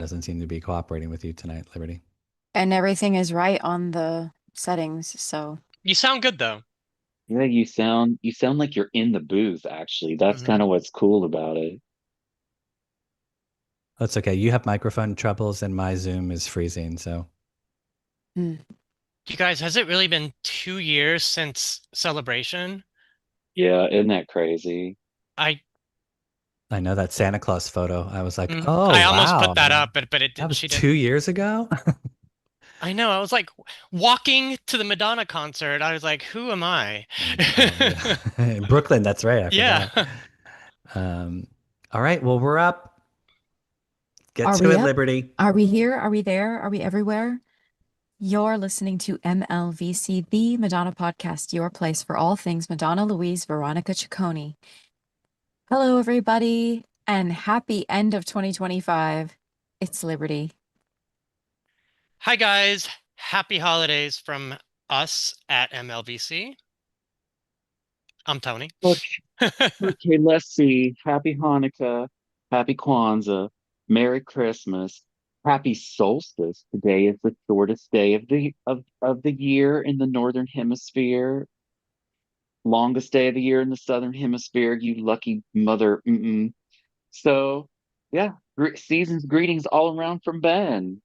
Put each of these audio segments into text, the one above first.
doesn't seem to be cooperating with you tonight, Liberty. And everything is right on the settings. So, You sound good though. Yeah, you sound like you're in the booth, actually. That's kind Hmm. of what's cool about it. That's okay. You have microphone troubles and my Zoom is freezing. So mm. You guys, has it really been 2 years since Celebration? Yeah, isn't that crazy? I I know that Santa Claus photo. I was like, oh, I almost put wow. that up, but That was she two didn't. years ago. I know. I was like walking to the Madonna concert. I was like, who am I? Oh, yeah. In Brooklyn, that's right. I Yeah. forgot. Um, all right. Well, we're up. Get Are to we it, up? Liberty. Are we here? Are we there? Are we everywhere? You're listening to MLVC, the Madonna podcast, your place for all things Madonna Louise Veronica Ciccone. Hello, everybody, and happy end of 2025. It's Liberty. Hi guys. Happy holidays from us at MLVC. I'm Tony. Okay, okay, let's see. Happy Hanukkah, Happy Kwanzaa, Merry Christmas, Happy Solstice. Today is the shortest day of the year in the Northern Hemisphere. Longest day of the year in the Southern Hemisphere. You lucky mother. Mm-mm. So, yeah, season's greetings all around from Ben.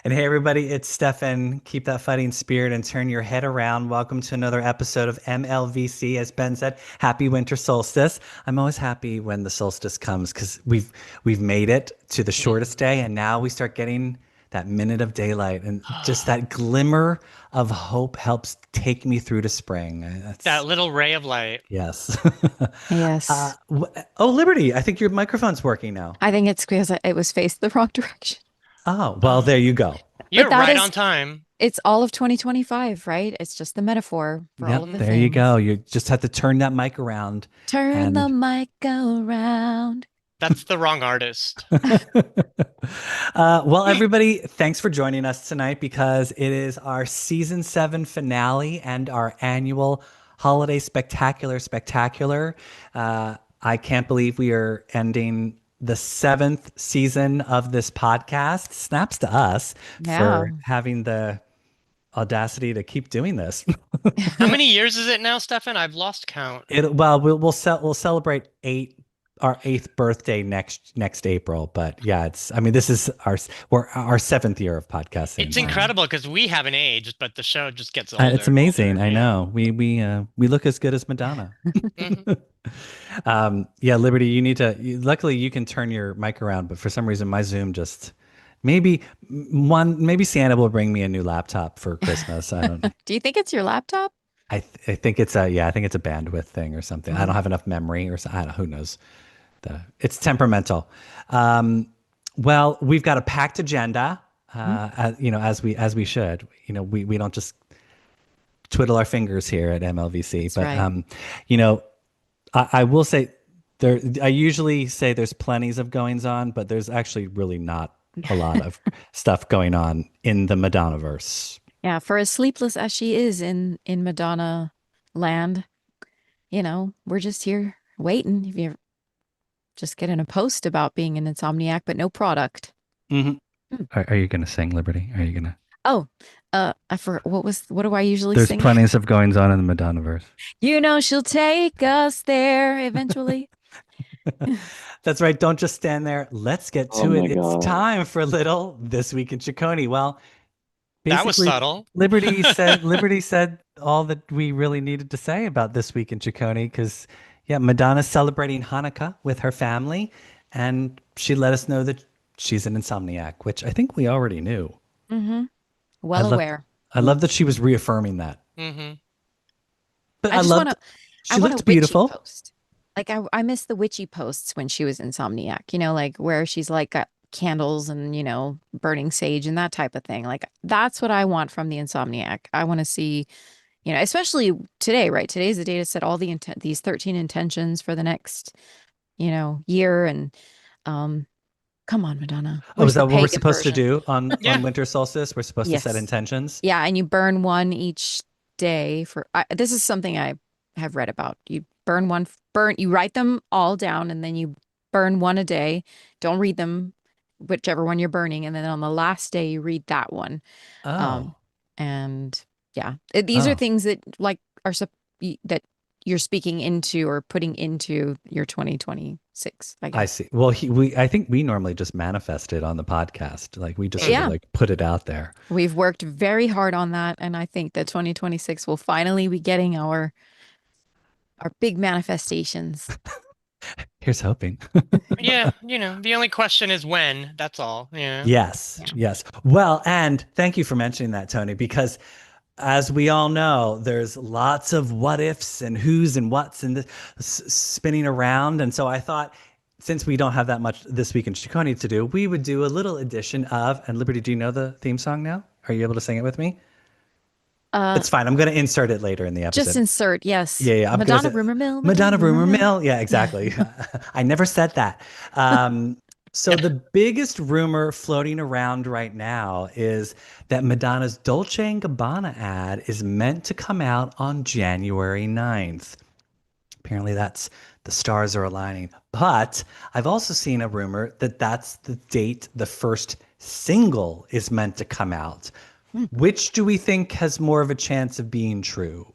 And hey, everybody, it's Stefan. Keep that fighting spirit and turn your head around. Welcome to another episode of MLVC. As Ben said, happy winter solstice. I'm always happy when the solstice comes because we've made it to the shortest day, and now we start getting that minute of daylight, and just that glimmer of hope helps take me through to spring. That That's little ray of light. yes. Yes. Oh, Liberty, I think your microphone's working now. I think it's because it was faced the wrong direction. Oh, well, Oh, there you go. But you're that right is, on time. it's all of 2025. Right? It's just the metaphor for all Yep, of the there you things. go. You just have to turn that mic around Turn the and mic around. That's the wrong artist. well, everybody, thanks for joining us tonight because it is our season 7 finale and our annual holiday spectacular. I can't believe we are ending the 7th season of this podcast. Snaps to us Yeah. for having the audacity to keep doing this. How many years is it now, Stefan? I've lost count. We'll celebrate our eighth birthday next April. But yeah, I mean, this is we're our 7th year of podcasting. It's So Wow. incredible because we haven't aged, but the show just gets it's older and older. amazing. I Yeah. know we look as good as Madonna. Hmm. Yeah, Liberty, luckily you can turn your mic around, but for some reason my Zoom just maybe Santa will bring me a new laptop for Christmas. I don't. Do you think it's your laptop? I think it's I think it's a bandwidth thing or something. I don't Mm. have enough memory or I don't who knows. It's temperamental. Um, well, we've got a packed agenda, Mm. as we should. We don't just twiddle our fingers here at MLVC, That's but right. you know, I will say there. I usually say there's plenties of goings on, but there's actually really not a lot of stuff going on in the Madonna verse. Yeah, for as sleepless as she is in Madonna land, we're just here waiting. If you're just getting a post about being an insomniac, but no product. Hmm. Hmm. Are you gonna sing, Liberty? Are you gonna? Oh, I forgot what do I usually There's sing? plenties of goings on in the Madonna verse. She'll take us there eventually. That's right. Don't just stand there. Let's get Oh to it. my It's God. time for a little This Week in Ciccone. Well, That was basically, subtle. Liberty said all that we really needed to say about This Week in Ciccone because, yeah, Madonna's celebrating Hanukkah with her family, and she let us know that she's an insomniac, which I think we already knew. Hmm. I Well love, aware. I love that she was reaffirming that. Hmm. But I I just want loved to I she want a looked witchy beautiful. post. Like I miss the witchy posts when she was insomniac, like where she's like got candles and, burning sage and that type of thing. Like that's what I want from the insomniac. I want to see, especially today, right? Today's the day to set all these 13 intentions for the next, year. And um, come on, Madonna. Oh, is Where's the that what we're pagan supposed to version? do on Yeah. winter solstice? We're supposed to set Yes. intentions. Yeah, and you burn one each day this is something I have read about. You burn one, you write them all down and then you burn one a day. Don't read them whichever one you're burning, and then on the last day you read that one. Oh, And yeah, these are oh, things that like that you're speaking into or putting into your 2026, I I guess. see. Well, I think we normally just manifest it on the podcast. Like we just sort of Yeah, like put it out there. we've worked very hard on that, and I think that 2026 will finally be getting our big manifestations. Here's hoping. Yeah, the only question is when. That's all. Yeah. Yes, Yeah. yes. Well, and thank you for mentioning that, Tony, because as we all know, there's lots of what ifs and who's and what's and spinning around. And so I thought, since we don't have that much this week in Chiconi to do, we would do a little edition of, and Liberty, do you know the theme song now? Are you able to sing it with me? Uh, It's fine. I'm going to insert it later in the just episode. insert, yes. Yeah, yeah. I'm going to Madonna say rumor mill, Madonna Madonna rumor Rumor mill. Mill. Yeah, exactly. I never said that. So the biggest rumor floating around right now is that Madonna's Dolce & Gabbana ad is meant to come out on January 9th. Apparently the stars are aligning. But I've also seen a rumor that that's the date the first single is meant to come out. Hmm. Which do we think has more of a chance of being true?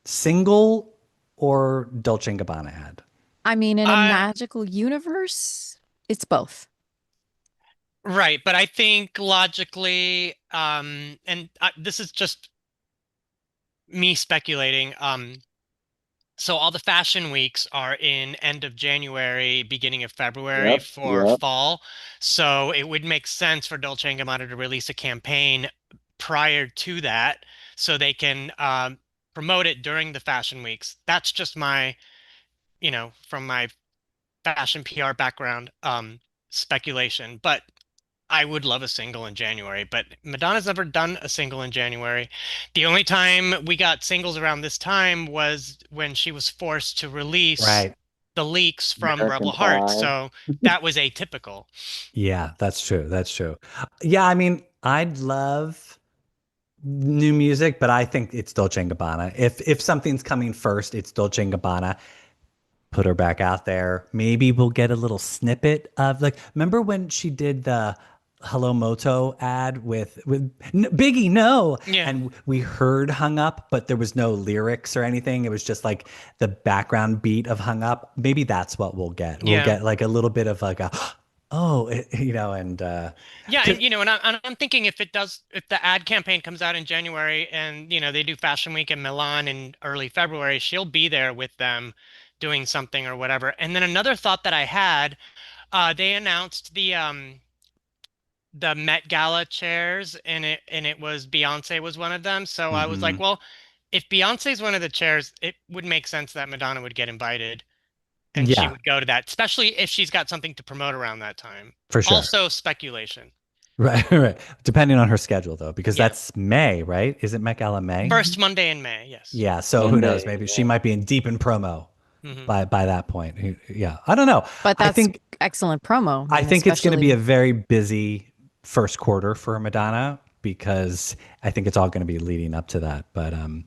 Single or Dolce & Gabbana ad? I mean, in a I magical universe, it's both. Right, but I think logically, and this is just me speculating. So all the fashion weeks are in end of January, beginning of February Yep, for yep. fall. So it would make sense for Dolce & Gabbana to release a campaign prior to that, so they can promote it during the fashion weeks. That's just my, from my fashion PR background, speculation. But I would love a single in January, but Madonna's never done a single in January. The only time we got singles around this time was when she was forced to release Right. the leaks from American Rebel Heart. Pie. So that was atypical. Yeah, that's true. That's true. Yeah, I mean, I'd love new music, but I think it's Dolce & Gabbana. If something's coming first, it's Dolce & Gabbana. Put her back out there. Maybe we'll get a little snippet of like, remember when she did the Hello Moto ad with Biggie, no, Yeah. and we heard Hung Up, but there was no lyrics or anything. It was just like the background beat of Hung Up. Maybe that's what we'll get. We'll Yeah. get like a little bit of like a oh, and Yeah, 'cause- and I'm thinking if the ad campaign comes out in January and they do Fashion Week in Milan in early February, she'll be there with them doing something or whatever. And then another thought that I had, they announced the Met Gala chairs, and it was Beyonce was one of them. So I was like, mhm. well, if Beyonce's one of the chairs, it would make sense that Madonna would get invited and she Yeah, would go to that, especially if she's got something to promote around that time. for sure. Also speculation. Right, right. Depending on her schedule though, because Yeah. that's May, right? Is it Met Gala May? First Monday in May, yes. Yeah, so who knows? Monday. Maybe she Yeah. might be in deep in promo Hmm. by that point. Yeah, I don't know. But I that's think excellent promo. I And think it's going to be a especially, very busy first quarter for Madonna because I think it's all going to be leading up to that. But um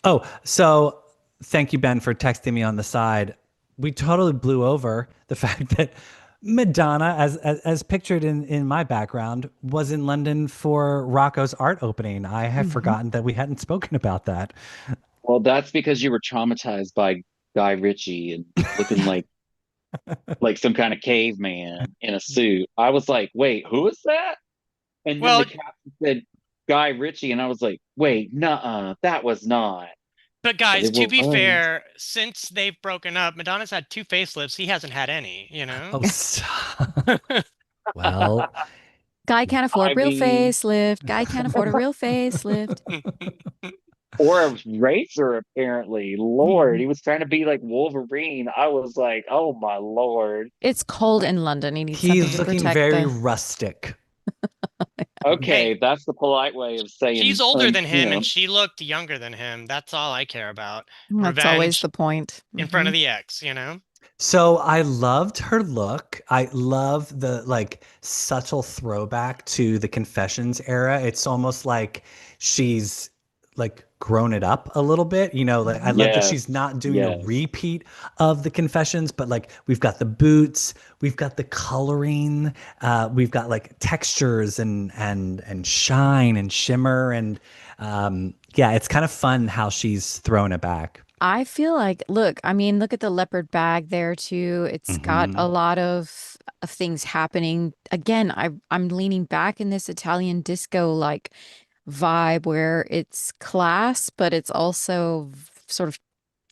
oh, so thank you, Ben, for texting me on the side. We totally blew over the fact that Madonna, as pictured in my background, was in London for Rocco's art opening. I have Mhm. forgotten that we hadn't spoken about that. Well, that's because you were traumatized by Guy Ritchie and looking like some kind of caveman in a suit. I was like, wait, who is that? And then the Well, caption said Guy Ritchie, and I was like, wait, nuh-uh, that was not. but But guys, it to be was. fair, since they've broken up, Madonna's had two facelifts. He hasn't had any, you know? Oh, well, Guy can't afford I real mean, facelift. Guy can't afford a real facelift. or a racer, apparently. Lord, Mhm. he was trying to be like Wolverine. I was like, oh my Lord. It's cold in London. He needs something he's to looking protect very the. rustic. Okay, Hey, that's the polite way of she's saying, older than him and she looked younger than him. That's all I care about. That's always Revenge the point. in front Hmm. of the ex. So I loved her look. I love the like subtle throwback to the Confessions era. It's almost like she's like grown it up a little bit. Like I love that Yes, she's not doing a yes. repeat of the confessions, but like we've got the boots, we've got the coloring, we've got like textures and shine and shimmer and yeah, it's kind of fun how she's thrown it back. I feel like, look, I mean, look at the leopard bag there too. It's got a Hmm. lot of things happening. Again, I'm leaning back in this Italian disco like vibe where it's class, but it's also sort of,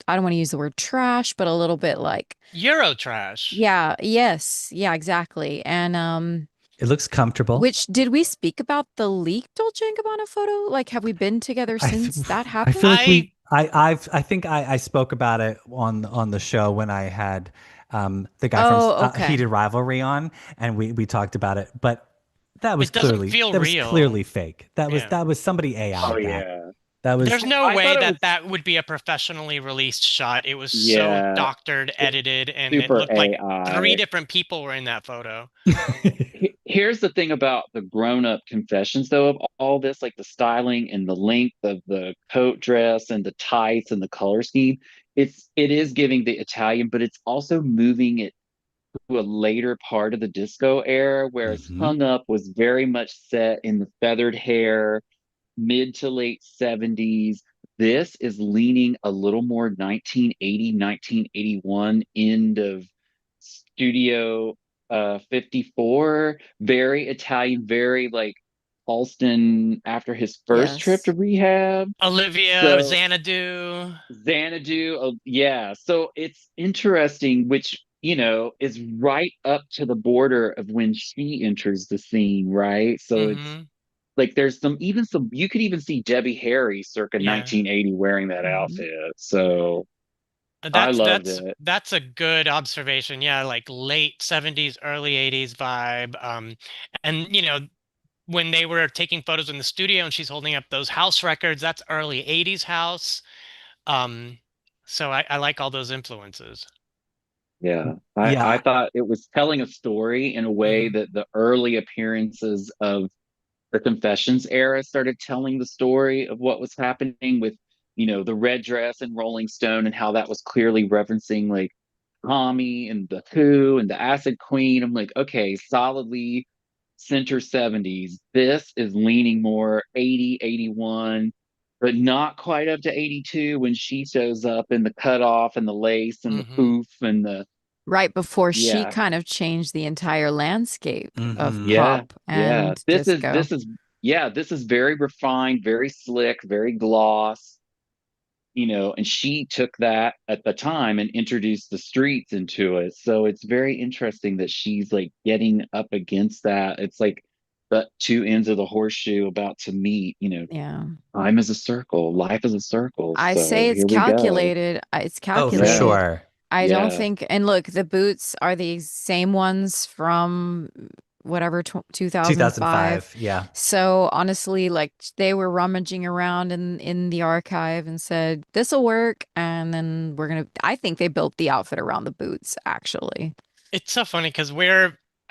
I don't want to use the word trash, but a little bit like, Eurotrash. yeah, yes, yeah, exactly. And It looks comfortable. which did we speak about the leaked Dolce and Gabbana photo? Like, have we been together I th- since that I happened? feel like I I think I spoke about it on the show when I had the guy from Oh, okay. Heated Rivalry on, and we talked about it. But it doesn't feel that was real. clearly fake. Yeah. That was somebody Oh AI'd that. yeah. That There's was no I way thought it that was that would be a professionally released shot. It was so yeah, doctored, it's edited, and it super looked like three AI. different people were in that photo. Here's the thing about the grown-up confessions though of all this, like the styling and the length of the coat dress and the tights and the color scheme. It is giving the Italian, but it's also moving it to a later part of the disco era, whereas Mhm. Hung Up was very much set in the feathered hair, mid to late 70s. This is leaning a little more 1980, 1981 end of Studio 54, very Italian, very like Halston after his first trip to Yes. rehab. Olivia So Xanadu. Xanadu, yeah. So it's interesting, which, is right up to the border of when she enters the scene, right? So it's Hmm. like there's you could even see Debbie Harry circa Yeah. 1980 wearing that Mhm. outfit. So I That's loved that's it. that's a good observation. Yeah, like late 70s, early 80s vibe. And when they were taking photos in the studio and she's holding up those house records, that's early 80s house. Um, so I like all those influences. Yeah. I Yeah. thought it was telling a story in a way Hmm. that the early appearances of the Confessions era started telling the story of what was happening with, the red dress and Rolling Stone and how that was clearly referencing like Tommy and the Who and the Acid Queen. I'm like, okay, solidly center 70s. This is leaning more 80, 81, but not quite up to 82 when she shows up in the cutoff and the lace and the Hmm. poof and the, Right before she yeah, kind of changed the entire landscape of Hmm. yeah, pop yeah. and disco. This is very refined, very slick, very gloss, and she took that at the time and introduced the streets into it. So it's very interesting that she's like getting up against that. It's like the two ends of the horseshoe about to meet, Yeah. time is a circle, life is a circle. I So say it's here we go. calculated. It's Oh, for Yeah, calculated. sure. I don't yeah. think, and look, the boots are the same ones from whatever 2005. 2005. Yeah. So honestly, like they were rummaging around in the archive and said, "This'll work." And then I think they built the outfit around the boots, actually. It's so funny because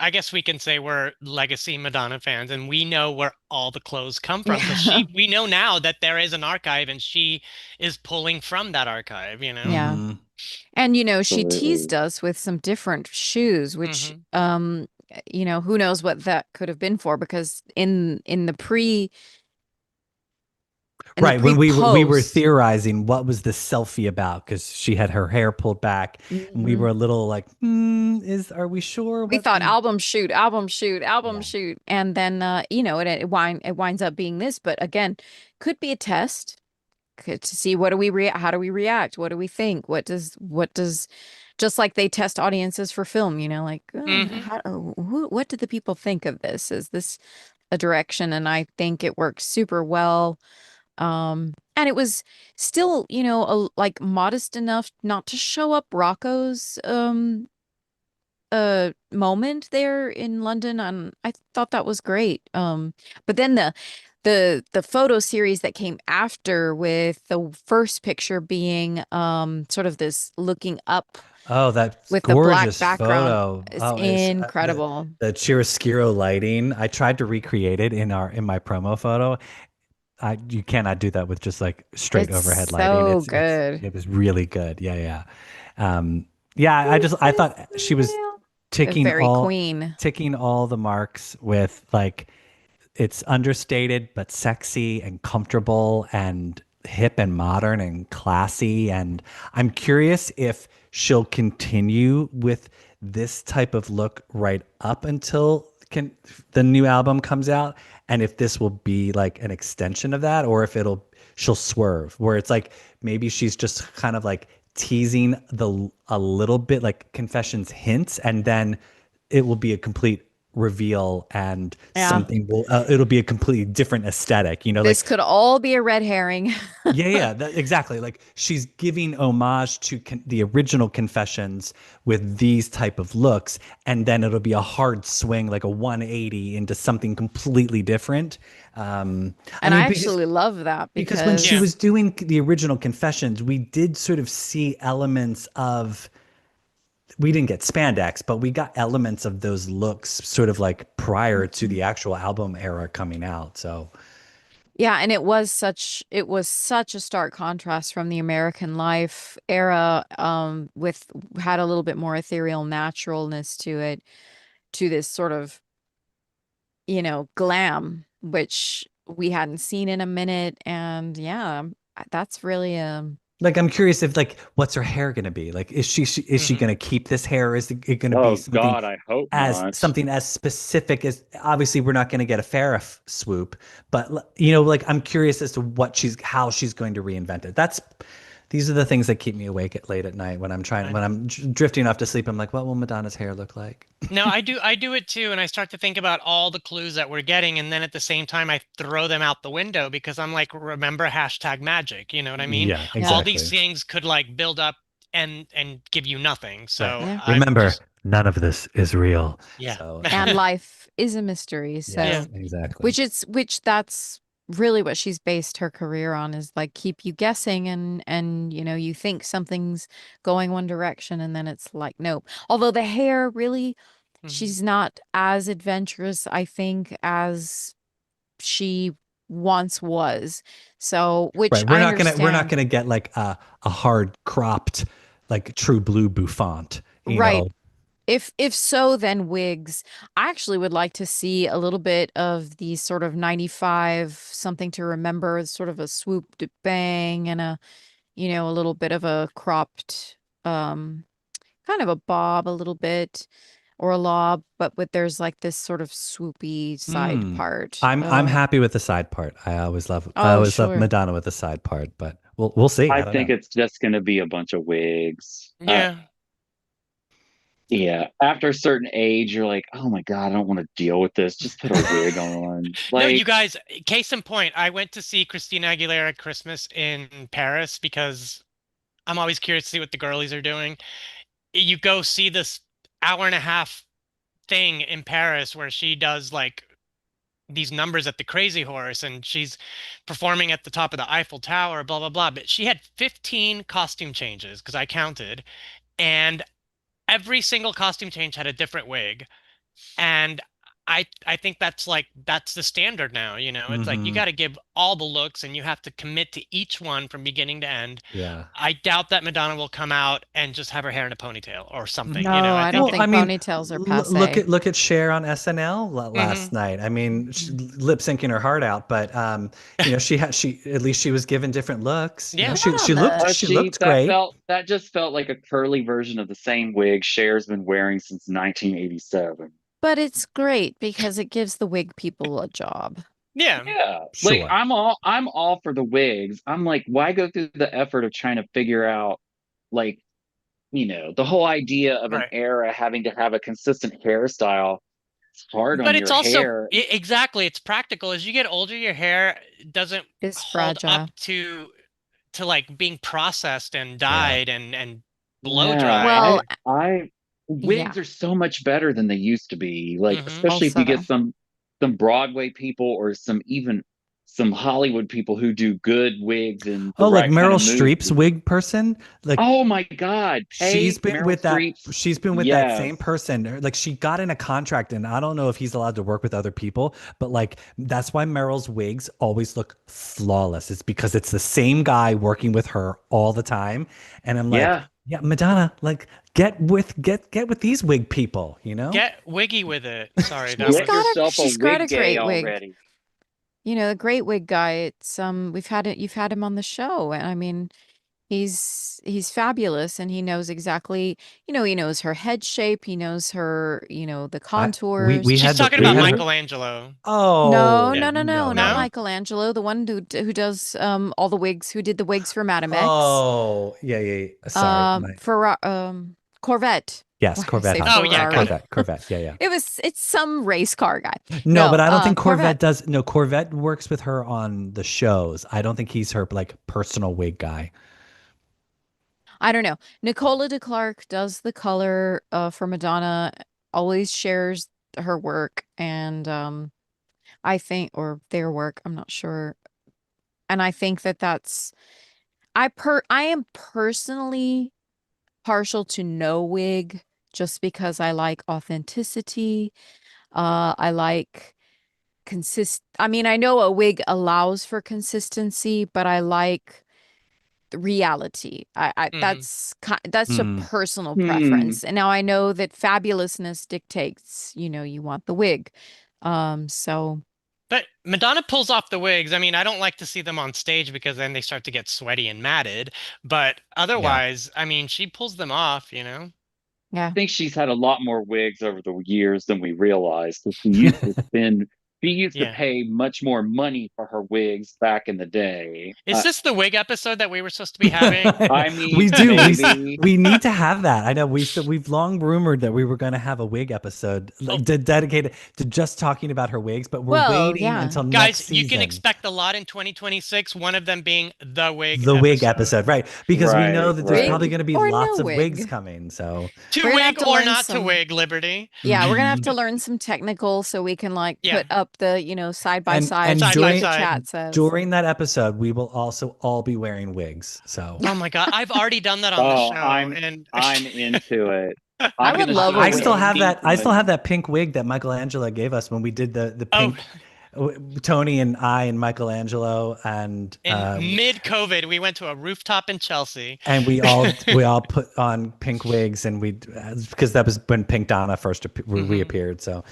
I guess we can say we're legacy Madonna fans, and we know where all the clothes come from because Yeah. we know now that there is an archive, and she is pulling from that archive. Yeah. Hmm. And she Absolutely. teased us with some different shoes, which Hmm. who knows what that could have been for because in the Right. When we were pre-post. theorizing what was the selfie about, because she had her hair pulled back, and we were Mhm. a little like, are we sure We what thought the album shoot, album shoot, album Yeah. shoot, and then it winds up being this, but again, could be a test to see what do we how do we react, what do we think, what does just like they test audiences for film, like Hmm. what did the people think of this? Is this a direction? And I think it works super well. And it was still, like modest enough not to show up Rocco's moment there in London, and I thought that was great. But then the photo series that came after with the first picture being sort of this looking up Oh, that with the black gorgeous background photo. is Oh, it's incredible. the chiaroscuro lighting. I tried to recreate it in my promo photo. you cannot do that with just like straight It's overhead lighting. so good. It was really good. Yeah, yeah. Yeah, I thought she was ticking Very all queen. ticking all the marks with like it's understated but sexy and comfortable and hip and modern and classy. And I'm curious if she'll continue with this type of look right up until the new album comes out, and if this will be like an extension of that, or if she'll swerve where it's like maybe she's just kind of like teasing a little bit like Confessions hints, and then it will be a complete reveal and Yeah. it'll be a completely different aesthetic, This could all be a red herring. yeah, exactly. Like she's giving homage to the original Confessions with these type of looks, and then it'll be a hard swing, like a 180 into something completely different. And I actually love that because when she Yeah. was doing the original Confessions, we did sort of see elements of. We didn't get spandex, but we got elements of those looks sort of like prior to the actual album era coming out. So yeah, and it was such a stark contrast from the American Life era, with had a little bit more ethereal naturalness to it, to this sort of, glam, which we hadn't seen in a minute. And yeah, that's really like, I'm curious if like, what's her hair going to be? Like, is she Mhm. going to keep this hair? Or is it going to be Oh God, I hope not. something as specific as, obviously we're not going to get a Farrah swoop, but like I'm curious as to how she's going to reinvent it. These are the things that keep me awake late at night when I'm drifting off to sleep. I'm like, what will Madonna's hair look like? No, I do it too, and I start to think about all the clues that we're getting, and then at the same time I throw them out the window because I'm like, remember hashtag magic, you know what I mean? Yeah, Yeah. All these exactly. things could like build up and give you nothing. Right. So Yeah. I'm Remember, just none of this is real. yeah. So and life is a mystery. Yeah. So, yes, exactly. which that's really what she's based her career on, is like keep you guessing, and you think something's going one direction and then it's like nope. Although the hair really, Mhm. she's not as adventurous, I think, as she once was. So, which Right. I We're not understand. gonna get like a hard cropped like true blue bouffant, Right. If so, then wigs. I actually would like to see a little bit of the sort of 95 something to remember, sort of a swooped bang and a little bit of a cropped, um, kind of a bob a little bit, or a lob, but there's like this sort of swoopy side Hmm. part. I'm happy with the side part. I Oh, always love sure. Madonna with the side part, but we'll see. I I don't think know. it's just going to be a bunch of wigs. Yeah. Yeah, after a certain age, you're like, oh my God, I don't want to deal with this. Just put a wig on. No, you Like, guys, case in point, I went to see Christina Aguilera at Christmas in Paris because I'm always curious to see what the girlies are doing. You go see this hour and a half thing in Paris where she does like these numbers at the Crazy Horse and she's performing at the top of the Eiffel Tower, blah, blah, blah. But she had 15 costume changes because I counted, and every single costume change had a different wig. And I think that's the standard now, you know. It's like you Hmm. got to give all the looks and you have to commit to each one from beginning to end. Yeah. I doubt that Madonna will come out and just have her hair in a ponytail or something, you know. No, I I think don't Well, I think mean, ponytails are look passe. at Cher on SNL last Mhm. night. I mean, lip syncing her heart out, but she at least she was given different looks. Yeah. She she looked great. that just felt like a curly version of the same wig Cher's been wearing since 1987. But it's great because it gives the wig people a job. Yeah. Yeah, like Sure. I'm all for the wigs. I'm like, why go through the effort of trying to figure out, like, the whole idea of an Right. era having to have a consistent hairstyle. It's hard on But it's your also hair. exactly, it's practical. As you get older, your hair doesn't Is hold up fragile. to like being processed and Yeah. dyed and blow Yeah, dried. Well, I yeah. wigs are so much better than they used to be. Like, Hmm. especially if you get Also, some Broadway people or some even some Hollywood people who do good wigs and the Oh, like right kind Meryl of Streep's movie. wig person? Like Oh my God, she's pay been Meryl with that Streep's. she's been with that same Yes. person. Like she got in a contract, and I don't know if he's allowed to work with other people, but like that's why Meryl's wigs always look flawless. It's because it's the same guy working with her all the time. And I'm like, Yeah. yeah, Madonna, like get with these wig people, you know? Get wiggy with it. Sorry, that She's Get was. got a yourself a she's got a wig gay great wig. already. You know, the great wig guy. It's we've had it. You've had him on the show, and I mean, he's fabulous, and he knows exactly. You know, he knows her head shape. He knows her. You know, the I we contours. we She's had the talking we about had Who? her. Michelangelo. No, Oh, Yeah. no, no, no, no, not No? no. Michelangelo. The one who does all the wigs, who did the wigs for Madame X. Oh, yeah, yeah, yeah. Sorry. Corvette. Yes, Why did I Corvette say Hunt. Oh, yeah, Yeah, got Ferrari? it. Corvette. Yeah, yeah. It's some race car guy. No, No, but I don't think Corvette. Corvette does. No, Corvette works with her on the shows. I don't think he's her like personal wig guy. I don't know. Nicola de Clark does the color for Madonna, always shares her work and I think or their work, I'm not sure. And I think that's I am personally partial to no wig just because I like authenticity. I like I mean, I know a wig allows for consistency, but I like the reality. Hmm. That's a Hmm. personal Hmm. preference. And now I know that fabulousness dictates, you know, you want the wig. So But Madonna pulls off the wigs. I mean, I don't like to see them on stage because then they start to get sweaty and matted. But Yeah. otherwise, I mean, she pulls them off, you know? yeah. Think she's had a lot more wigs over the years than we realized. 'Cause she used to Yeah. pay much more money for her wigs back in the day. Is this the wig episode that we were supposed to be having? I mean, We do. maybe. We need to have that. I know we've long rumored that we were going to have a wig episode Oh, like dedicated to just talking about her wigs, but we're Well, waiting yeah. until next guys, you can season. expect a lot in 2026, one of them being the wig The wig episode. episode, right? Because we know Right, that there's right. probably Wig going to be or lots no of wigs wig. coming. So, To We're gonna have wig to or learn not to some. wig, Liberty. Yeah, we're gonna have mhm. to learn some technical so we can like Yeah, put up the, you know, side by and side, side see by what during the side. chat says. during that episode, we will also all be wearing wigs. So Oh my God, I've already done that on the Oh, show, I'm and I'm into it. I I'm would gonna love a I show a still wig. have pink that. I still one. have that pink wig that Michelangelo gave us when we did the oh, pink. Tony and I and Michelangelo in mid-COVID, we went to a rooftop in Chelsea. and we all put on pink wigs and we because that was when Pink Donna first Hmm. reappeared. So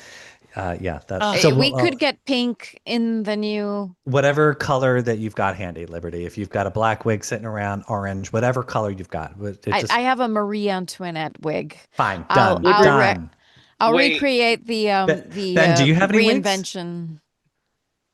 yeah, that Oh, so We we'll, could get pink in the new. whatever color that you've got handy, Liberty. If you've got a black wig sitting around, orange, whatever color you've got, it just I have a Marie Antoinette wig. fine, I'll done, I'll Liberty, re done. I'll wait, recreate Ben, do you have any wigs? reinvention.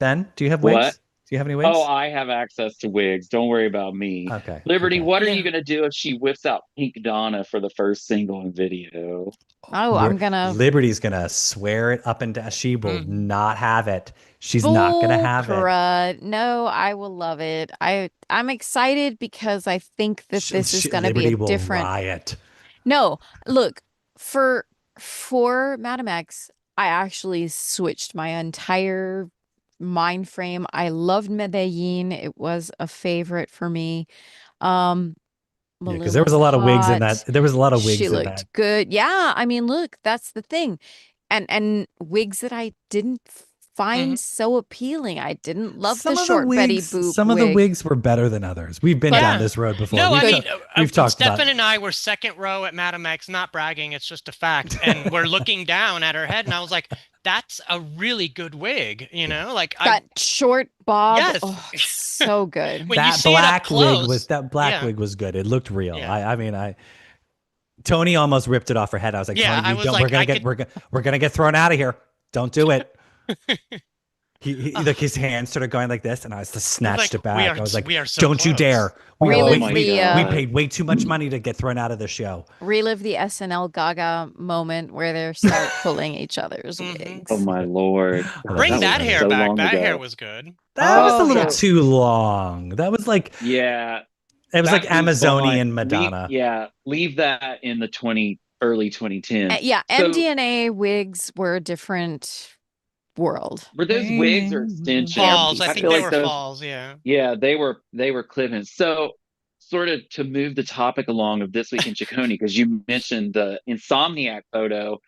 Ben, do you have what? wigs? Do you have any Oh, wigs? I have access to wigs. Don't worry about me. Okay, Liberty, okay. what are you yeah. gonna do if she whips out Pink Donna for the first single and video? Oh, We're I'm gonna Liberty's gonna swear it up and down. She will Mhm. not have it. She's not gonna bull have it. crud. No, I will love it. I'm excited because I think that this is gonna be a Liberty will different. riot. No, look, for Madam X, I actually switched my entire mind frame. I loved Medellin. It was a favorite for me. Um, Yeah, because Malou there was was a lot of wigs in hot. that. There was a lot of She wigs in that. looked good. Yeah, I mean, look, that's the thing. And wigs that I didn't Hmm. find so appealing. I didn't love the Some of the short Betty wigs, Boop some of the wig, wigs were better than others. We've been but down Yeah. this road before. No, I mean, We've talked Stefan about. and I were second row at Madame X, not bragging, it's just a fact. And we're looking down at her head, and I was like, that's a really good wig, you Yeah. know? Like, that short bob. yes. Oh, it's so good. When you That see it up black wig was close, that black yeah, wig was good. It looked real. yeah. I mean I Tony almost ripped it off her head. I was like, Yeah, Tony, I you was don't. like, I could, We're gonna get thrown out of here. Don't do it. He ugh, like his hand started going like this, and I just I was snatched like, it back. I was like, we are so "Don't you close. dare! We got Oh Relive my way, the we God. paid way too much money to get thrown out of the show." relive the SNL Gaga moment where they start pulling each other's Mhm. Oh wigs. my Lord. Bring That was that hair so back. long That hair ago. was good. That was a Oh little yeah. So too long. That was like yeah, it was like that moves on. Amazonian Madonna. Leave that in the early 2010s. Yeah, So MDNA wigs were different world. Were those wigs or extensions? Falls. Hairpiece. I I think feel they like were those. falls. Yeah. Yeah, they were clip-ins. So, sort of to move the topic along of this week in Chaconi, because you mentioned the Insomniac photo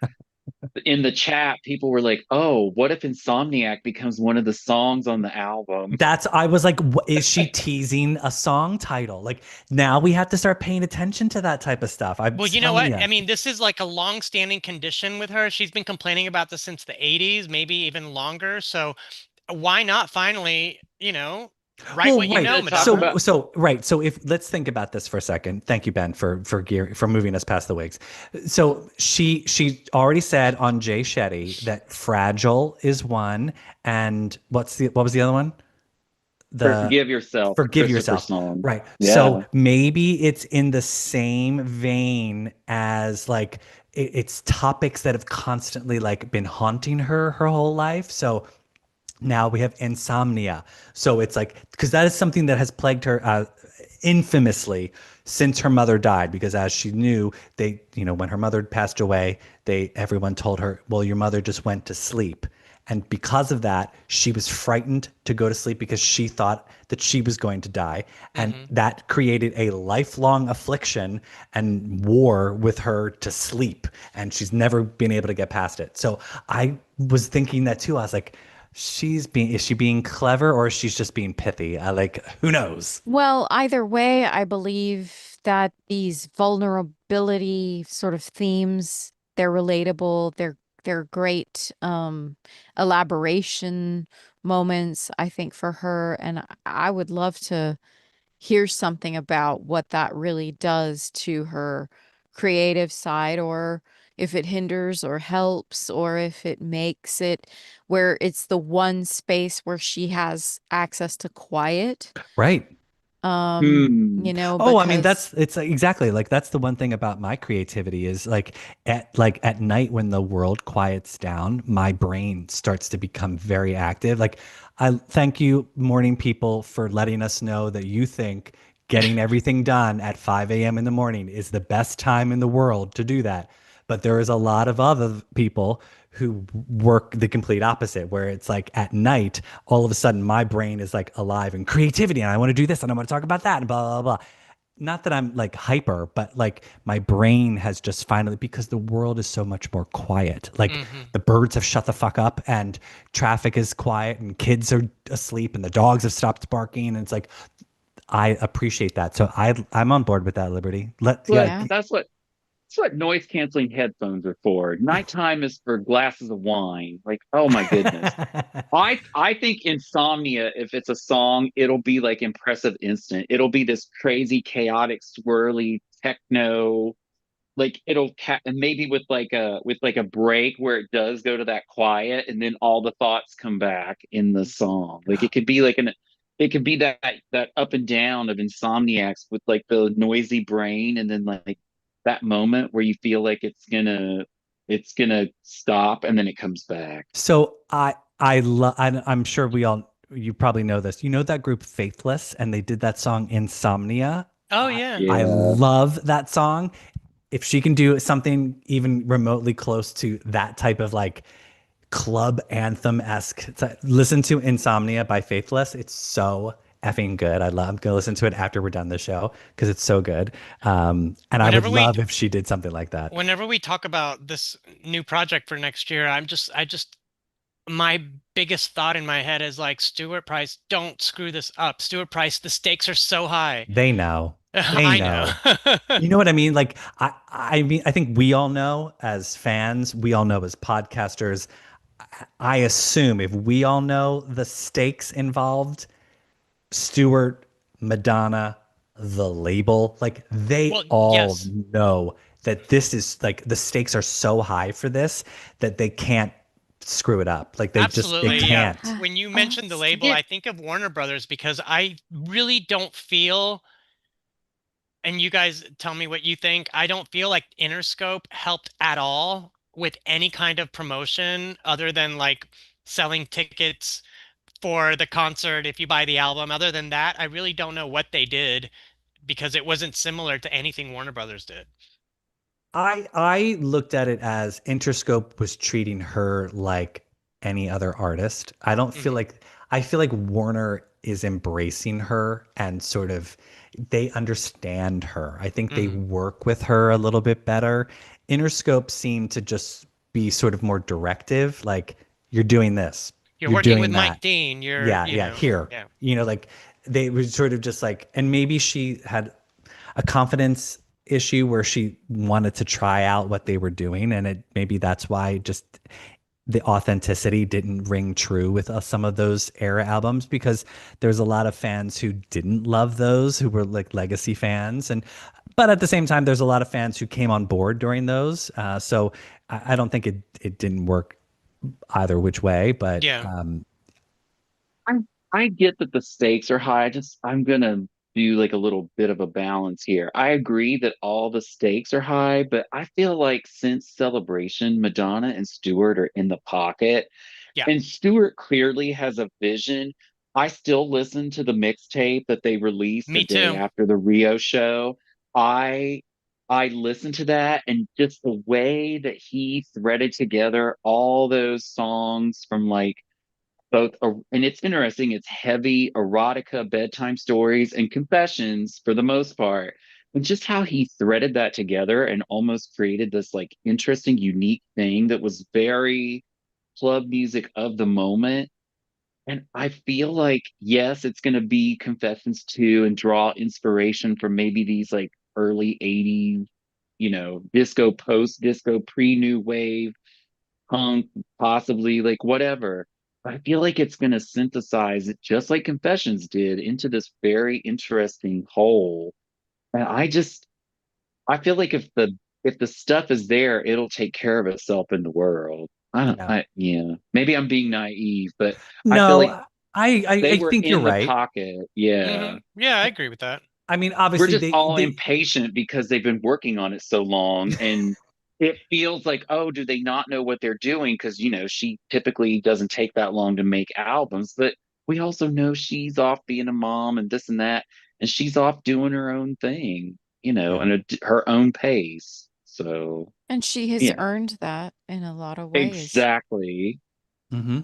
in the chat. People were like, "Oh, what if Insomniac becomes one of the songs on the album?" I was like, is she teasing a song title? Like now we have to start paying attention to that type of stuff. I'm Well, you know telling what? you. I mean, this is like a long-standing condition with her. She's been complaining about this since the 80s, maybe even longer. So why not finally, write Well, what you right. know, To talk Madonna? about So right. So if let's think about this for a second. Thank you, Ben, for moving us past the wigs. So she already said on Jay Shetty that "Fragile" is one, and what was the other one? The Forgive Yourself, the "Forgive Christopher Yourself." song. Right. Yeah. So maybe it's in the same vein as like it's topics that have constantly like been haunting her whole life. So now we have insomnia. So it's like, because that is something that has plagued her infamously since her mother died. Because as she knew, when her mother passed away, everyone told her, well, your mother just went to sleep. And because of that, she was frightened to go to sleep because she thought that she was going to die. And Hmm. that created a lifelong affliction and war with her to sleep. And she's never been able to get past it. So I was thinking that too. I was like, is she being clever or she's just being pithy? Who knows? Well, either way, I believe that these vulnerability sort of themes, they're relatable, they're great elaboration moments, I think, for her. And I would love to hear something about what that really does to her creative side, or if it hinders or helps, or if it makes it where it's the one space where she has access to quiet. Right. Hmm. Oh, I mean, Because it's exactly like that's the one thing about my creativity is like at night when the world quiets down, my brain starts to become very active. Like I thank you, morning people, for letting us know that you think getting everything done at 5 a.m. in the morning is the best time in the world to do that. But there is a lot of other people who work the complete opposite, where it's like at night, all of a sudden my brain is like alive and creativity, and I want to do this and I want to talk about that and blah, blah, blah. Not that I'm like hyper, but like my brain has just finally, because the world is so much more quiet. Like Hmm. the birds have shut the fuck up and traffic is quiet and kids are asleep and the dogs have stopped barking. And it's like, I appreciate that. So I'm on board with that, Liberty. Yeah. yeah. That's what noise canceling headphones are for. Nighttime is for glasses of wine. Like, oh my goodness. I think Insomnia, if it's a song, it'll be like Impressive Instant. It'll be this crazy, chaotic, swirly techno. Like and maybe with like a break where it does go to that quiet, and then all the thoughts come back in the song. Like it could be that up and down of Insomniacs with like the noisy brain, and then like that moment where you feel like it's gonna stop, and then it comes back. So I'm sure you probably know this. You know that group Faithless, and they did that song Insomnia. Oh, I, yeah. I Yeah. love that song. If she can do something even remotely close to that type of like club anthem esque, listen to Insomnia by Faithless. It's so effing good. I'm gonna listen to it after we're done the show because it's so good. And I would Whenever we love if she did something like that. whenever we talk about this new project for next year, I just my biggest thought in my head is like, Stuart Price, don't screw this up. Stuart Price, the stakes are so high. They know. They I know. know. You know what I mean? Like I mean, I think we all know as fans, we all know as podcasters. I assume if we all know the stakes involved, Stewart, Madonna, the label, like they Well, all yes, know that this is like the stakes are so high for this that they can't screw it up. Like they absolutely. Yeah. can't. When you Oh, mentioned the label, I think of Warner Brothers because I really don't feel, and you guys tell me what you think, I don't feel like Interscope helped at all with any kind of promotion other than like selling tickets for the concert if you buy the album. Other than that, I really don't know what they did because it wasn't similar to anything Warner Brothers did. I looked at it as Interscope was treating her like any other artist. Hmm. I feel like Warner is embracing her and sort of they understand her. I think they Hmm. work with her a little bit better. Interscope seemed to just be sort of more directive, like you're doing this, You're you're working with doing Mike that. Dean. You're, Yeah, you yeah, know, here. yeah, Like they were sort of just like, and maybe she had a confidence issue where she wanted to try out what they were doing, and it maybe that's why just the authenticity didn't ring true with some of those era albums, because there's a lot of fans who didn't love those, who were like legacy fans, and but at the same time there's a lot of fans who came on board during those, so I don't think it didn't work either which way, but yeah. I I get that the stakes are high. I'm gonna do like a little bit of a balance here. I agree that all the stakes are high, but I feel like since Celebration, Madonna and Stewart are in the pocket, Yeah. and Stewart clearly has a vision. I still listen to the mixtape that they released the Me day too. after the Rio show. I I listened to that, and just the way that he threaded together all those songs from like and it's interesting, it's heavy erotica, bedtime stories, and confessions for the most part. And just how he threaded that together and almost created this like interesting, unique thing that was very club music of the moment. And I feel like, yes, it's going to be Confessions too, and draw inspiration from maybe these like early 80s, disco, post disco, pre new wave punk, possibly like whatever. But I feel like it's going to synthesize it just like Confessions did into this very interesting whole. And I feel like if the stuff is there, it'll take care of itself in the world. I don't, Yeah. I yeah, maybe I'm being naive, but I feel No, like I they were think you're in the right. pocket. Yeah. Hmm. Yeah, I agree with that. I mean, We're obviously just all they impatient because they've been working on it so long, and it feels like, oh, do they not know what they're doing? Because she typically doesn't take that long to make albums, but we also know she's off being a mom and this and that, and she's off doing her own thing, yeah. and her own pace. So And she has yeah, earned that in a lot of ways. exactly. Hmm.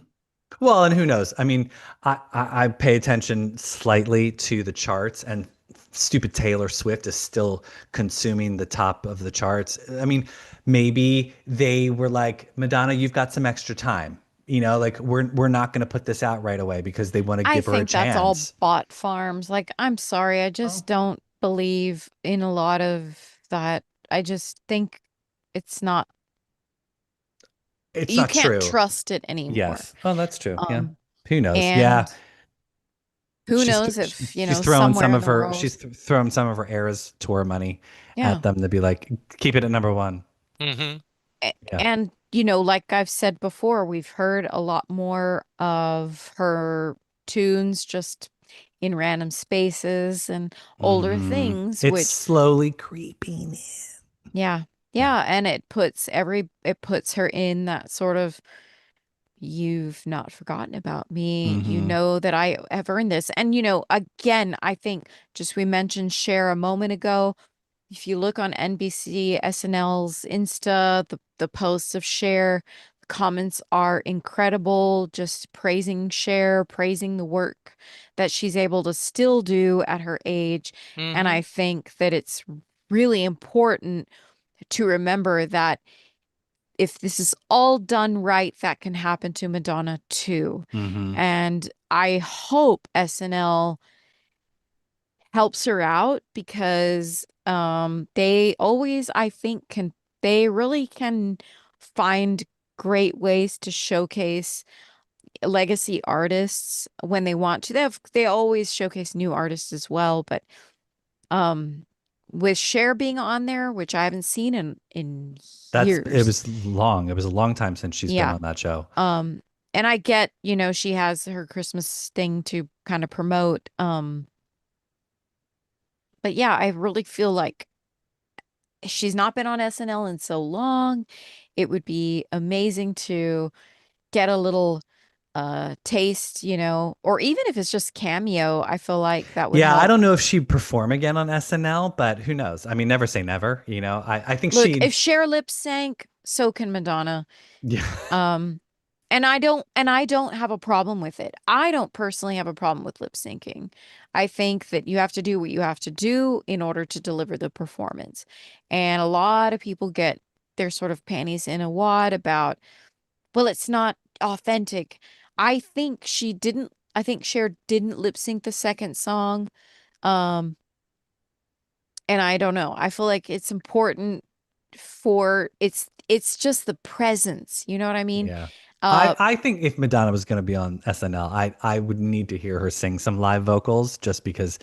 Well, and who knows? I mean, I pay attention slightly to the charts, and stupid Taylor Swift is still consuming the top of the charts. I mean, maybe they were like, Madonna, you've got some extra time. Like we're not going to put this out right away because they want to I give her a think that's all chance. bot farms. Like, I'm sorry, I Oh, just don't believe in a lot of that. I just think it's not, it's you not can't true. trust it anymore. Yes. Oh, that's true. Yeah. Um, Who knows? Yeah. and who She's knows if, she's throwing somewhere some in of the her world. she's throwing some of her Eras tour money Yeah. at them to be like, keep it at number one. Hmm. Yeah. And, like I've said before, we've heard a lot more of her tunes just in random spaces and older Hmm. things, It's which, slowly creeping in. yeah, Yeah. yeah. And it puts her in that sort of, you've not forgotten about me. You Hmm. know that I have earned this. And, again, I think just we mentioned Cher a moment ago. If you look on NBC, SNL's Insta, the posts of Cher, the comments are incredible, just praising Cher, praising the work that she's able to still do at her age. And Hmm. I think that it's really important to remember that if this is all done right, that can happen to Madonna too. Hmm. And I hope SNL helps her out because they always, I think, they really can find great ways to showcase legacy artists when they want to. They always showcase new artists as well, but um with Cher being on there, which I haven't seen in It years. was long. It was a long time since she's been Yeah. on that show. Um and I get, she has her Christmas thing to kind of promote. But yeah, I really feel like she's not been on SNL in so long. It would be amazing to get a little taste, or even if it's just cameo, I feel like that would Yeah, I help. don't know if she'd perform again on SNL, but who knows? I mean, never say never. I think Look, she. if Cher lip sync, so can Madonna. Yeah. Um, And I don't have a problem with it. I don't personally have a problem with lip syncing. I think that you have to do what you have to do in order to deliver the performance. And a lot of people get their sort of panties in a wad about, well, it's not authentic. I think Cher didn't lip sync the second song. Um, and I don't know. I feel like it's important for it's just the presence. You know what I mean? Yeah. Uh, I think if Madonna was going to be on SNL, I would need to hear her sing some live vocals just because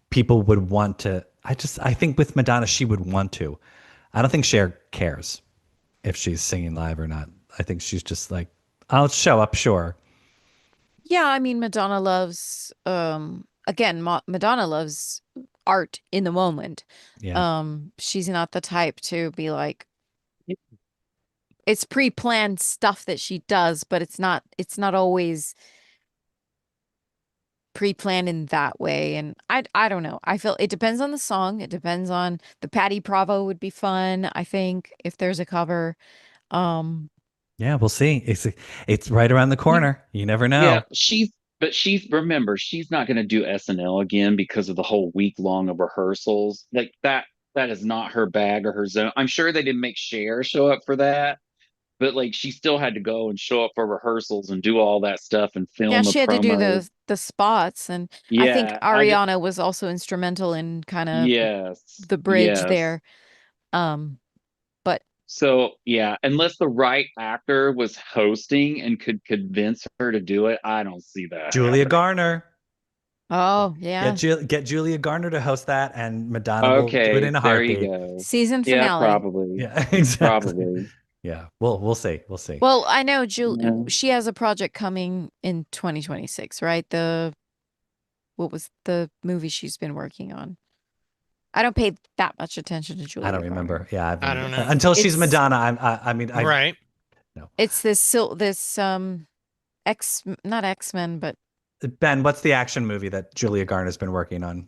people would want to. I think with Madonna, she would want to. I don't think Cher cares if she's singing live or not. I think she's just like, I'll show up, sure. Yeah, I mean, Madonna loves, again, Madonna loves art in the moment. Yeah. She's not the type to be like, it's pre-planned stuff that she does, but it's not always pre-planned in that way. And I don't know. I feel it depends on the song. It depends on the Patty Bravo would be fun, I think, if there's a cover. Um, Yeah, we'll see. It's right around the corner. You never Yeah, know. remember, she's not going to do SNL again because of the whole week long of rehearsals. Like that is not her bag or her zone. I'm sure they didn't make Cher show up for that, but like she still had to go and show up for rehearsals and do all that stuff and yeah, film the she had to do promos. the spots, and I think Yeah, Ariana was also instrumental in kind of yes, the bridge yes. there. But So yeah, unless the right actor was hosting and could convince her to do it, I don't see that Julia happening. Garner. oh yeah, Get Julia Garner to host that, and Madonna will do it Okay, in a there you heartbeat. go. season Yeah, finale. probably. Yeah, exactly. Probably. Yeah, we'll see. We'll see. Well, I know Yeah. she has a project coming in 2026, right? What was the movie she's been working on? I don't pay that much attention to I don't Julia remember. Garner. Yeah, I've I been don't know. until she's It's Madonna. I mean, I Right. no. it's this X not X-Men, but Ben, what's the action movie that Julia Garner's been working on?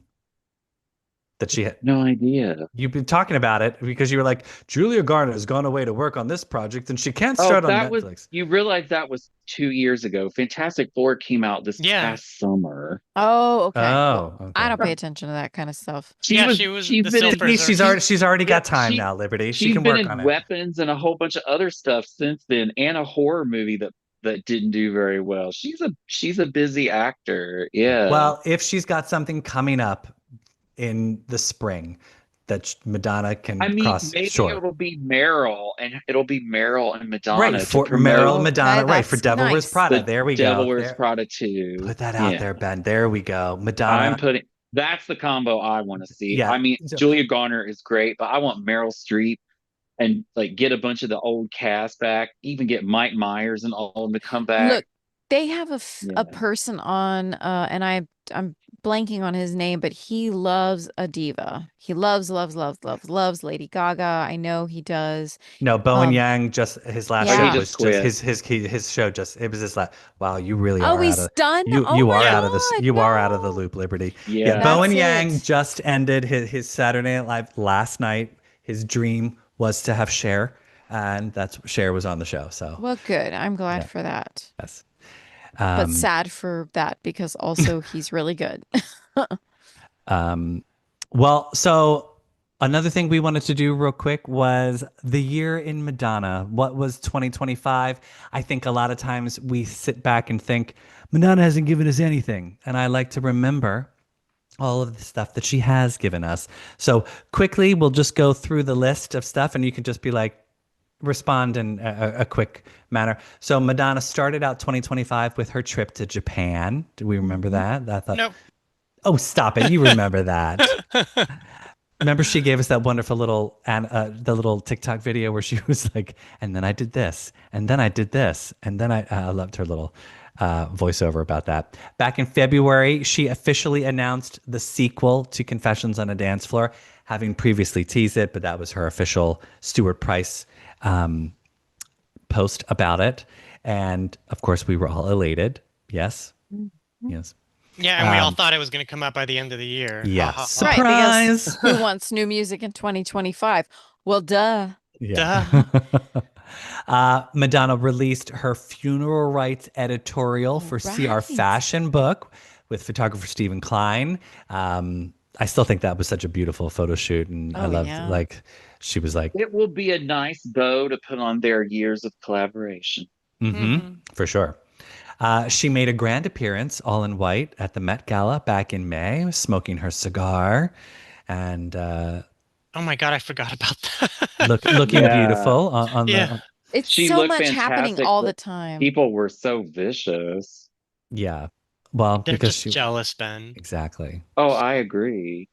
That she had. No idea. You've been talking about it because you were like, Julia Garner has gone away to work on this project and she can't Oh, start on Netflix. you realize that was 2 years ago. Fantastic Four came out this Yeah. past summer. oh, okay. Oh, I okay. don't pay attention to that kind of stuff. She was She's the been in, Silver Surfer. She's already yeah, got time now, Liberty. She she's can been work on in it. Weapons and a whole bunch of other stuff since then, and a horror movie that didn't do very well. She's a busy actor. Yeah. Well, if she's got something coming up in the spring that Madonna I can mean, cross, maybe sure. it'll be Meryl and Right, Madonna to for Meryl and promote Madonna, Okay, right, for that's Devil Wears nice. Prada. the There we Devil go. Wears There, Prada 2. put that out Yeah. there, Ben. There we go. I'm Madonna. putting That's the combo I want to see. Yeah. I mean, So- Julia Garner is great, but I want Meryl Streep and like get a bunch of the old cast back, even get Mike Myers and all of them to come back. Look, they have a Yeah. person on, and I'm blanking on his name, but he loves a diva. He loves Lady Gaga. I know he does. No, Bowen Um, Yang just his last Yeah. show He was just just quit. his show just it was just like, wow, you really Oh, are he's out of done? you Oh you my are out of this God, you are out of the no. loop, Liberty. Yeah. Bowen That's Yang it. just ended his Saturday Night Live last night. His dream was to have Cher, and that's Cher was on the show. So Well, good. I'm glad Yeah. for that. yes. But sad for that because also he's really good. Well, so another thing we wanted to do real quick was the year in Madonna. What was 2025? I think a lot of times we sit back and think, Madonna hasn't given us anything. And I like to remember all of the stuff that she has given us. So quickly, we'll just go through the list of stuff and you can just be like, respond in a quick manner. So Madonna started out 2025 with her trip to Japan. Do we remember that? I thought, Nope. oh, stop it. You remember that. Remember she gave us that wonderful little the little TikTok video where she was like, and then I did this, and then I did this, and then I loved her little voiceover about that. Back in February, she officially announced the sequel to Confessions on a Dance Floor, having previously teased it, but that was her official Stuart Price post about it. And of course, we were all elated. Yes. Yes. Yeah, and we all thought it was going to come out by the end of the year. Yeah. Ha, ha, ha. Right, because Surprise. who wants new music in 2025? Well, duh. Yeah. Madonna released her funeral rights editorial for CR Right. Fashion Book with photographer Stephen Klein. I still think that was such a beautiful photo shoot, and I Oh, loved yeah. like she was like, It will be a nice bow to put on their years of collaboration. for sure. She made a grand appearance, all in white, at the Met Gala back in May, smoking her cigar and Oh my God, I forgot about looking that. Yeah, beautiful on Yeah. the It's she so looked much happening fantastic, all but the time. people were so vicious. yeah. Well, They're because just she jealous, Ben. exactly. Oh, I agree.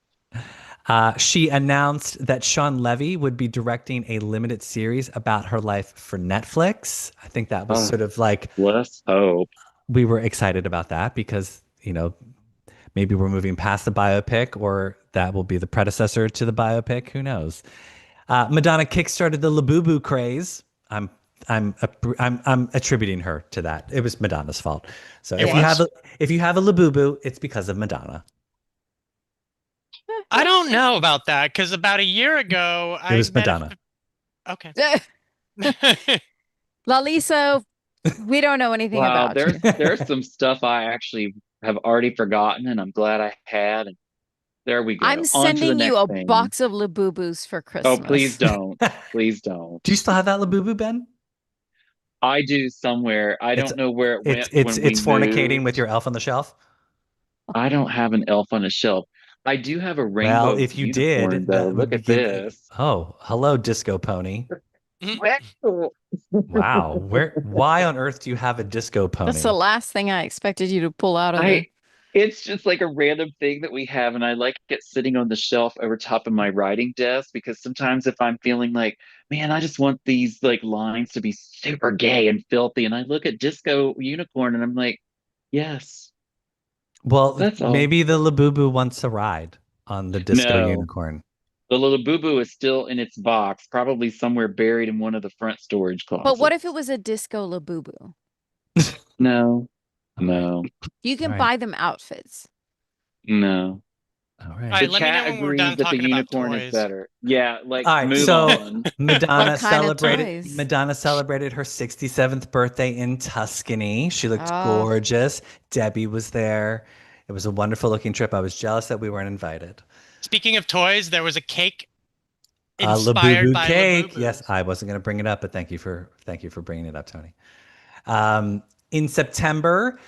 She announced that Sean Levy would be directing a limited series about her life for Netflix. I think that was Oh, sort of like let's hope. we were excited about that because, maybe we're moving past the biopic or that will be the predecessor to the biopic. Who knows? Madonna kickstarted the Labubu craze. I'm I'm attributing her to that. It was Madonna's fault. So It Yeah. was. if you have a Labubu, it's because of Madonna. I don't know about that because about a year ago, It I was met a. Madonna. Okay. Lalisa, we don't know anything Wow, about you. there's some stuff I actually have already forgotten, and I'm glad I had. And there we I'm go. On to the sending you next a thing. box of Labubus for Oh, please Christmas. don't. Please don't. Do you still have that Labubu, Ben? I do somewhere. I It's don't know where it it's went it's when we it's fornicating with moved. your elf on the shelf. I don't have an elf on a shelf. I do have a Well, rainbow if you unicorn, did, though. that would Look be at give. this. Oh, hello, disco pony. Mhm. Well, Wow, why on earth do you have a disco That's the pony? last thing I expected you to pull out of I there. it's just like a random thing that we have, and I like it sitting on the shelf over top of my writing desk because sometimes if I'm feeling like, man, I just want these like lines to be super gay and filthy, and I look at Disco Unicorn and I'm like, yes, Well, that's all. maybe the Labubu wants a ride on the disco No, unicorn. the little boo boo is still in its box, probably somewhere buried in one of the front storage But what if it closets. was a disco Labubu? No, All right, no, You all can right, buy them outfits. no. all All right. The right, let me know chat when we're agrees done that the talking about unicorn is toys. better. Yeah, like All right, move so on. What kind of toys? Madonna celebrated her 67th birthday in Tuscany. She looked Oh, gorgeous. Debbie was there. It was a wonderful looking trip. I was jealous that we weren't invited. Speaking of toys, there was a cake inspired Labubu by cake. Yes, Labubus. I wasn't going to bring it up, but thank you for bringing it up, Tony. In September,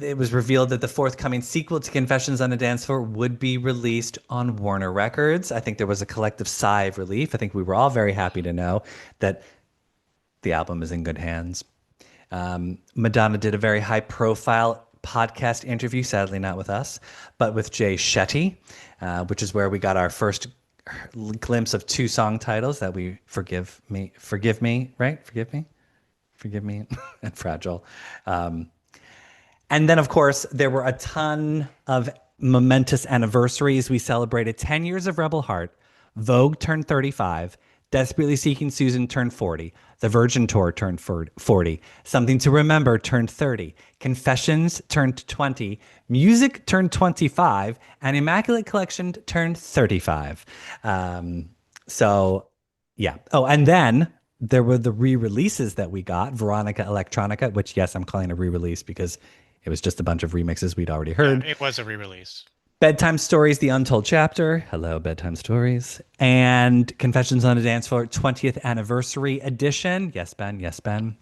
it was revealed that the forthcoming sequel to Confessions on a Dance Floor would be released on Warner Records. I think there was a collective sigh of relief. I think we were all very happy to know that the album is in good hands. Madonna did a very high profile podcast interview, sadly not with us, but with Jay Shetty, which is where we got our first glimpse of two song titles that we forgive me, right? Forgive me, and fragile. And then, of course, there were a ton of momentous anniversaries. We celebrated 10 years of Rebel Heart. Vogue turned 35. Desperately Seeking Susan turned 40. The Virgin Tour turned 40. Something to Remember turned 30. Confessions turned 20. Music turned 25. And Immaculate Collection turned 35. So, yeah. Oh, and then there were the re-releases that we got. Veronica Electronica, which, yes, I'm calling a re-release because it was just a bunch of remixes we'd already Yeah, heard. it was a re-release. Bedtime Stories, The Untold Chapter. Hello, Bedtime Stories. And Confessions on a Dance Floor, 20th Anniversary Edition. Yes, Ben. Yes, Ben.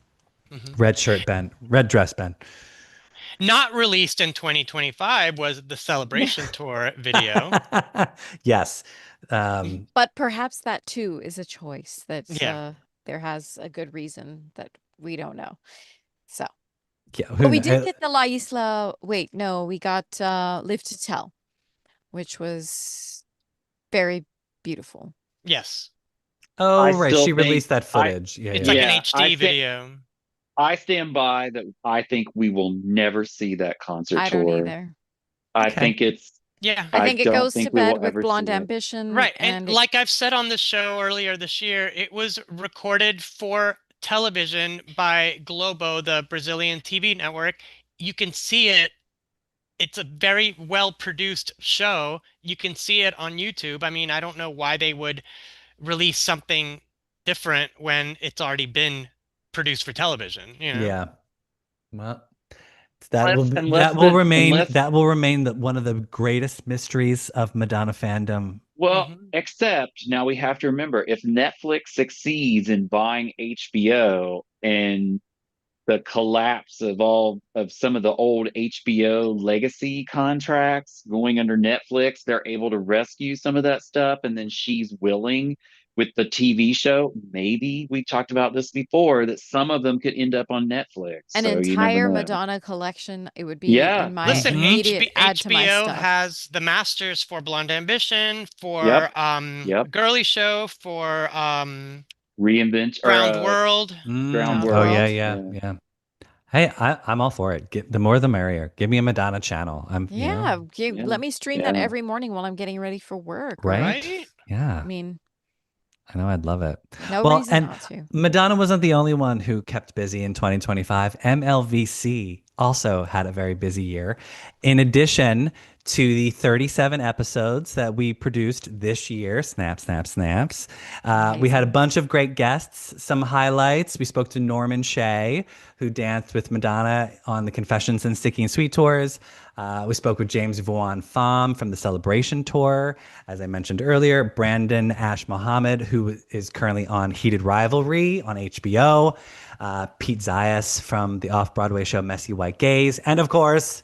Hmm. Red shirt, Ben. Red dress, Ben. Not released in 2025 was the Celebration Tour video. Yes. but perhaps that too is a choice that Yeah. there has a good reason that we don't know. So, Yeah, but we did get the La Isla. Wait, no, we got Live to Tell, which was very beautiful. Yes. Oh, I right. still She think released that I footage. Yeah, It's yeah. like an yeah, HD video. I stand by that. I think we will never see that concert I don't tour. either. I Okay. think it's Yeah. I I think it don't goes to think we bed will with ever see Blonde it. Ambition, Right. And and like I've said on the show earlier this year, it was recorded for television by Globo, the Brazilian TV network. You can see it. It's a very well produced show. You can see it on YouTube. I mean, I don't know why they would release something different when it's already been produced for television, you know? Yeah. Well, that will Unless the remain unless one of the greatest mysteries of Madonna fandom. well, Mhm. except now we have to remember if Netflix succeeds in buying HBO and the collapse of all of some of the old HBO legacy contracts going under Netflix, they're able to rescue some of that stuff. And then she's willing with the TV show. Maybe we talked about this before that some of them could end up on Netflix. An So you never entire know. Madonna collection. It would be Yeah. in my Listen, Mhm. immediate add to my HBO stuff. has the masters for Blonde Ambition, Yep. for Yep. Girly Show, for Reinvent or Ground World. Ground Oh yeah, World. yeah, Yeah. yeah. Hey, I'm all for it. The more the merrier. Give me a Madonna channel. Yeah, Yeah. let me stream that Yeah. every morning while I'm getting ready for work, right? right? Right? Yeah. I mean, I know I'd love it. no Well, reason and not to. Madonna wasn't the only one who kept busy in 2025. MLVC also had a very busy year. In addition to the 37 episodes that we produced this year, snaps, we had a Amazing. bunch of great guests, some highlights. We spoke to Norman Shea, who danced with Madonna on the Confessions and Sticky and Sweet tours. We spoke with James Vaughan Pham from the Celebration Tour. As I mentioned earlier, Brandon Ash Mohammed, who is currently on Heated Rivalry on HBO. Pete Zayas from the off-Broadway show Messy White Gaze. And of course,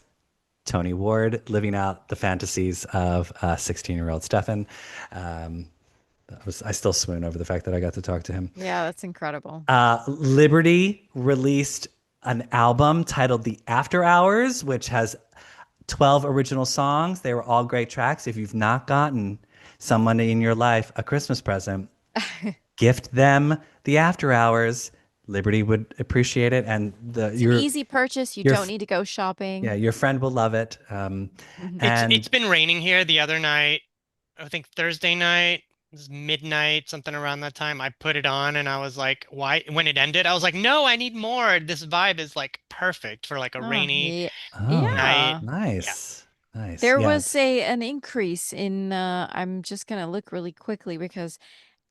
Tony Ward living out the fantasies of 16-year-old Stefan. I still swoon over the fact that I got to talk to him. Yeah, that's incredible. Liberty released an album titled The After Hours, which has 12 original songs. They were all great tracks. If you've not gotten someone in your life a Christmas present, gift them The After Hours. Liberty would appreciate it, and It's an easy purchase. You your don't need to go shopping. your friend will love it. It's And been raining here the other night. I think Thursday night, it was midnight, something around that time. I put it on and I was like, why? When it ended, I was like, no, I need more. This vibe is like perfect for like a Oh, rainy yeah. oh, night. Yeah. Yeah. nice, There yeah. was an increase in I'm just gonna look really quickly because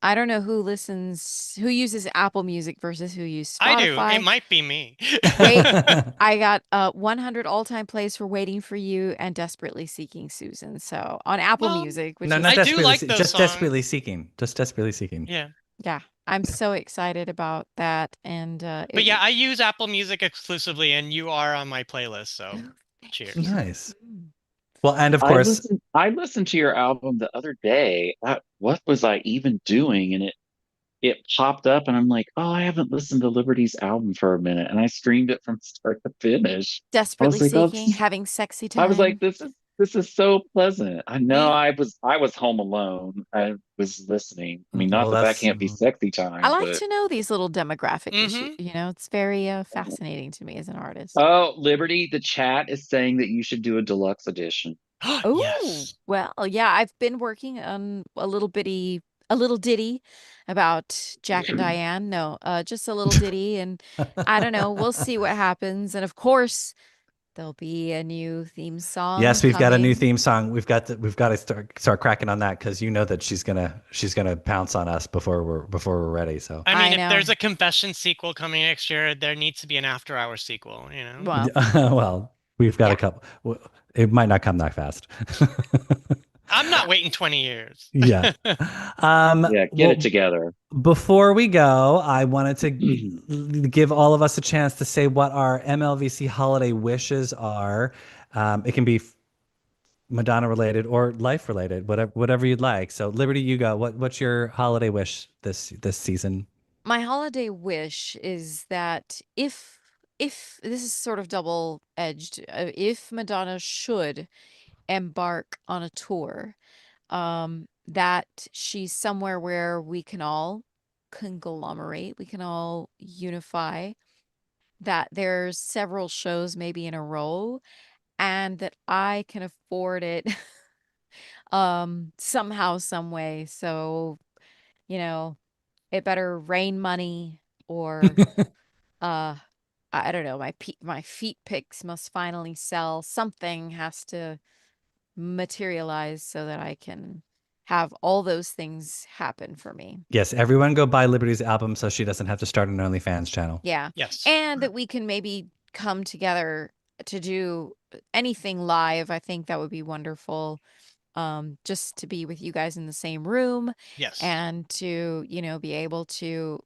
I don't know who uses Apple Music versus who uses I do. It Spotify. might be me. Wait, I got 100 all-time plays for Waiting for You and Desperately Seeking Susan. So on Apple Well, Music, which No, is not I do desperately, like those just songs. desperately seeking, just desperately seeking. Yeah. yeah, I'm so excited about that. And But yeah, I use Apple Music exclusively and you are on my playlist, so cheers. Nice. Well, and of course, I listened to your album the other day. What was I even doing? And it popped up and I'm like, oh, I haven't listened to Liberty's album for a minute. And I streamed it from start to finish. I Desperately was like, oh, Seeking, having sexy I was like, time. this is so pleasant. I know Yeah. I was home alone. I was listening. I mean, not well, that that that's can't be sexy I time, like but to know these little demographic issues. Mm-hmm. You know, it's very fascinating to me as an artist. oh, Liberty, the chat is saying that you should do a deluxe edition. Oh, Yes. well, yeah, I've been working on a little ditty about Jack and Diane. No, just a little ditty, and I don't know. We'll see what happens. And of course, there'll be a new theme song yes, we've got a new coming. theme song. We've got to start cracking on that because you know that she's gonna pounce on us before we're ready. So I I mean, if know. there's a Confession sequel coming next year, there needs to be an After Hours sequel, you know? Well, well, we've got a yeah. couple. It might not come that fast. I'm not waiting 20 years. Yeah. Yeah, get it Well, together. before we go, I wanted to give all of us a chance to say what our MLVC holiday wishes are. It can be Madonna related or life related, whatever you'd like. So, Liberty, you go. What's your holiday wish this season? My holiday wish is that if this is sort of double-edged, if Madonna should embark on a tour, that she's somewhere where we can all conglomerate, we can all unify, that there's several shows maybe in a row, and that I can afford it somehow, some way. So, you know, it better rain money or uh I don't know, my feet pics must finally sell. Something has to materialize so that I can have all those things happen for me. Yes, everyone go buy Liberty's album so she doesn't have to start an OnlyFans channel. Yeah. Yes. And that we can maybe come together to do anything live. I think that would be wonderful. Just to be with you guys in the same room Yes. and to, be able to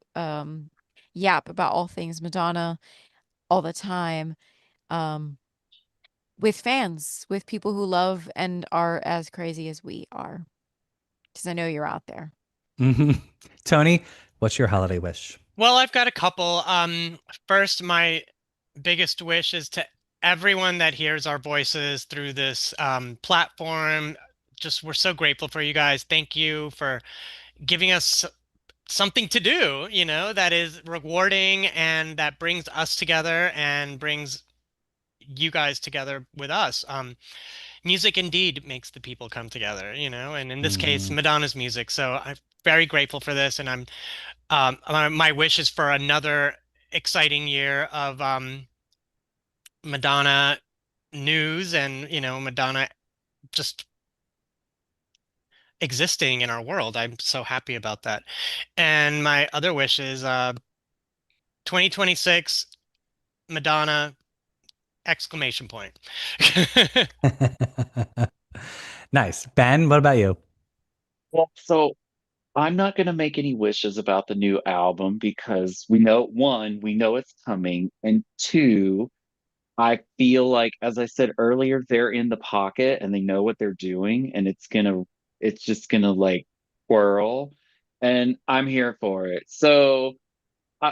yap about all things Madonna all the time. With fans, with people who love and are as crazy as we are. Because I know you're out there. Tony, what's your holiday wish? Well, I've got a couple. First, my biggest wish is to everyone that hears our voices through this platform. Just we're so grateful for you guys. Thank you for giving us something to do, that is rewarding and that brings us together and brings you guys together with us. Music indeed makes the people come together, and in this case, Madonna's music. So I'm very grateful for this, and my wish is for another exciting year of Madonna news and Madonna just existing in our world. I'm so happy about that. And my other wish is 2026 Madonna exclamation point. Nice. Ben, what about you? Well, so I'm not going to make any wishes about the new album because we know, one, we know it's coming, and two, I feel like, as I said earlier, they're in the pocket and they know what they're doing, and it's just gonna like whirl, and I'm here for it. So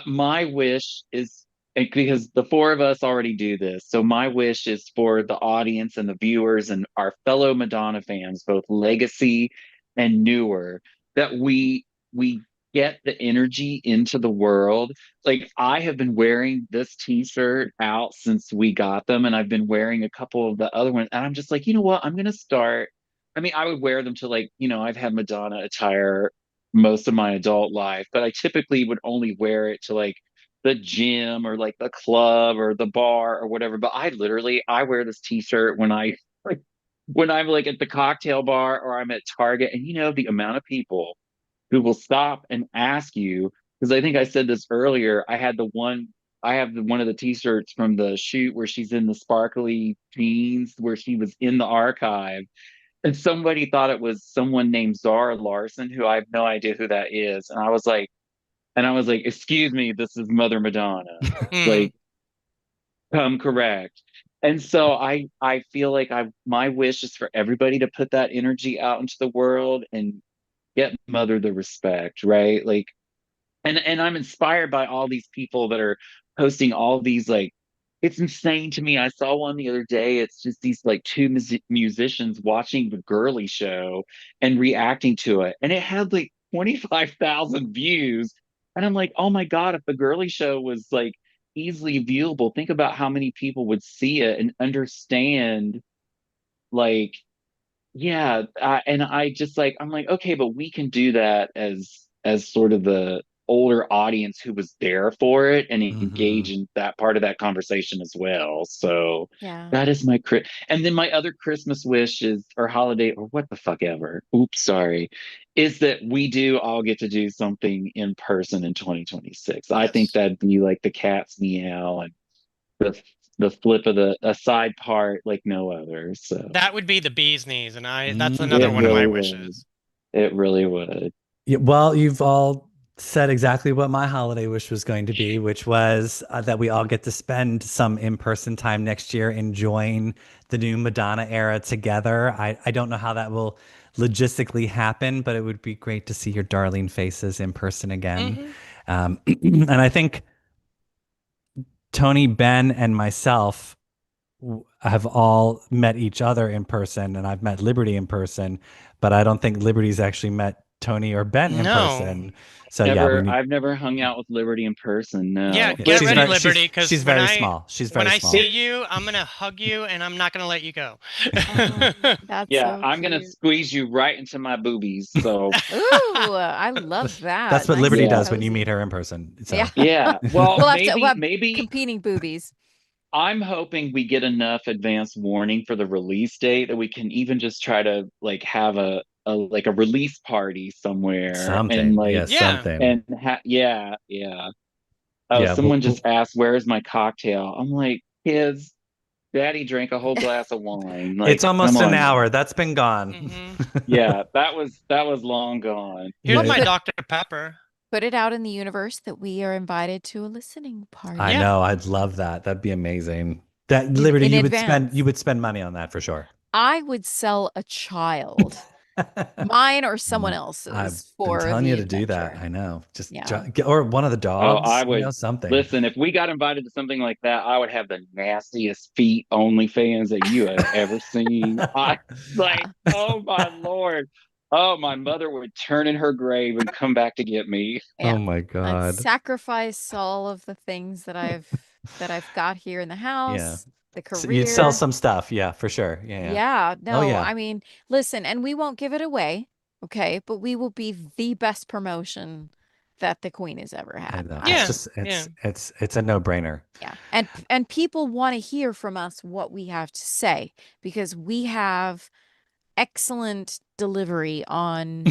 my wish is, and because the four of us already do this, so my wish is for the audience and the viewers and our fellow Madonna fans, both legacy and newer, that we get the energy into the world. Like I have been wearing this t-shirt out since we got them, and I've been wearing a couple of the other ones, and I'm just like, you know what? I'm gonna start. I mean, I would wear them to like, I've had Madonna attire most of my adult life, but I typically would only wear it to like the gym or like the club or the bar or whatever. But I wear this t-shirt when I like when I'm like at the cocktail bar or I'm at Target, and the amount of people who will stop and ask you, because I think I said this earlier, I have one of the t-shirts from the shoot where she's in the sparkly jeans where she was in the archive, and somebody thought it was someone named Zara Larson, who I have no idea who that is. And I was like, excuse me, this is Mother Madonna. Hmm. Like, come correct. And so I feel like my wish is for everybody to put that energy out into the world and get Mother the respect, right? Like, and I'm inspired by all these people that are posting all these like, it's insane to me. I saw one the other day. It's just these like two musicians watching the girly show and reacting to it, and it had like 25,000 views. And I'm like, oh my god, if the girly show was like easily viewable, think about how many people would see it and understand, like, yeah, and I just like, I'm like, okay, but we can do that as sort of the older audience who was there for it and Hmm. engage in that part of that conversation as well. So Yeah. that is and then my other Christmas wish is, or holiday, or what the fuck ever. Oops, sorry, is that we do all get to do something in person in 2026. I think Yes. that'd be like the cat's meow and the the flip of a side part like no other. So. That would be the bee's knees, and that's another It one of my Mm. really would. wishes. It really would. Yeah, well, you've all said exactly what my holiday wish was going to be, which was that we all get to spend some in-person time next year enjoying the new Madonna era together. I don't know how that will logistically happen, but it would be great to see your darling faces in person again. Hmm. And I think Tony, Ben, and myself have all met each other in person, and I've met Liberty in person, but I don't think Liberty's actually met Tony or Ben in No. person. So yeah, we need. I've never hung out with Liberty in person, Yeah, no. Yeah, get But she's ready, very Liberty, because she's very small. She's when very I small. see you, I'm gonna hug you, and I'm not gonna let you go. Oh, that's yeah, so I'm gonna cute. squeeze you right into my boobies. So Ooh, I love That's that. what Nice Liberty and yeah. does when you meet cozy. her in person. Yeah. So Yeah. Well, We'll maybe have maybe competing boobies. I'm hoping we get enough advance warning for the release date that we can even just try to like have like a release party somewhere, and Something. like Yeah, Yeah. something. yeah, yeah. Oh, Yeah. someone just asked, "Where's my cocktail?" I'm like, "Kids, Daddy drank a whole glass of wine. It's Like, come almost an on hour. now." That's been gone. Hmm. Yeah, that was long gone. Here's Well, Yeah. my put Dr. Pepper. put it out in the universe that we are invited to a listening I party Yeah. know. I'd love that. That'd be amazing. That Liberty, in you advance. would spend money on that for sure. I would sell a child, mine or someone I've else's, been for telling you the to do that. adventure. I know. Just Yeah. or one of the Oh, I dogs, would something. listen. If we got invited to something like that, I would have the nastiest feet OnlyFans that you have ever seen. I like, Yeah. oh my Lord. Oh, my mother would turn in her grave and come back to get me. Oh Yeah. my I'd God. sacrifice all of the things that I've got here in the Yeah. house, the So you'd sell career. some stuff. Yeah, for sure. Yeah, yeah. Yeah, Oh no, yeah. I mean, listen, and we won't give it away, okay? But we will be the best promotion that the Queen has ever I had. know. It's Yeah. just Yeah. it's a no-brainer. Yeah. And people want to hear from us what we have to say because we have excellent delivery on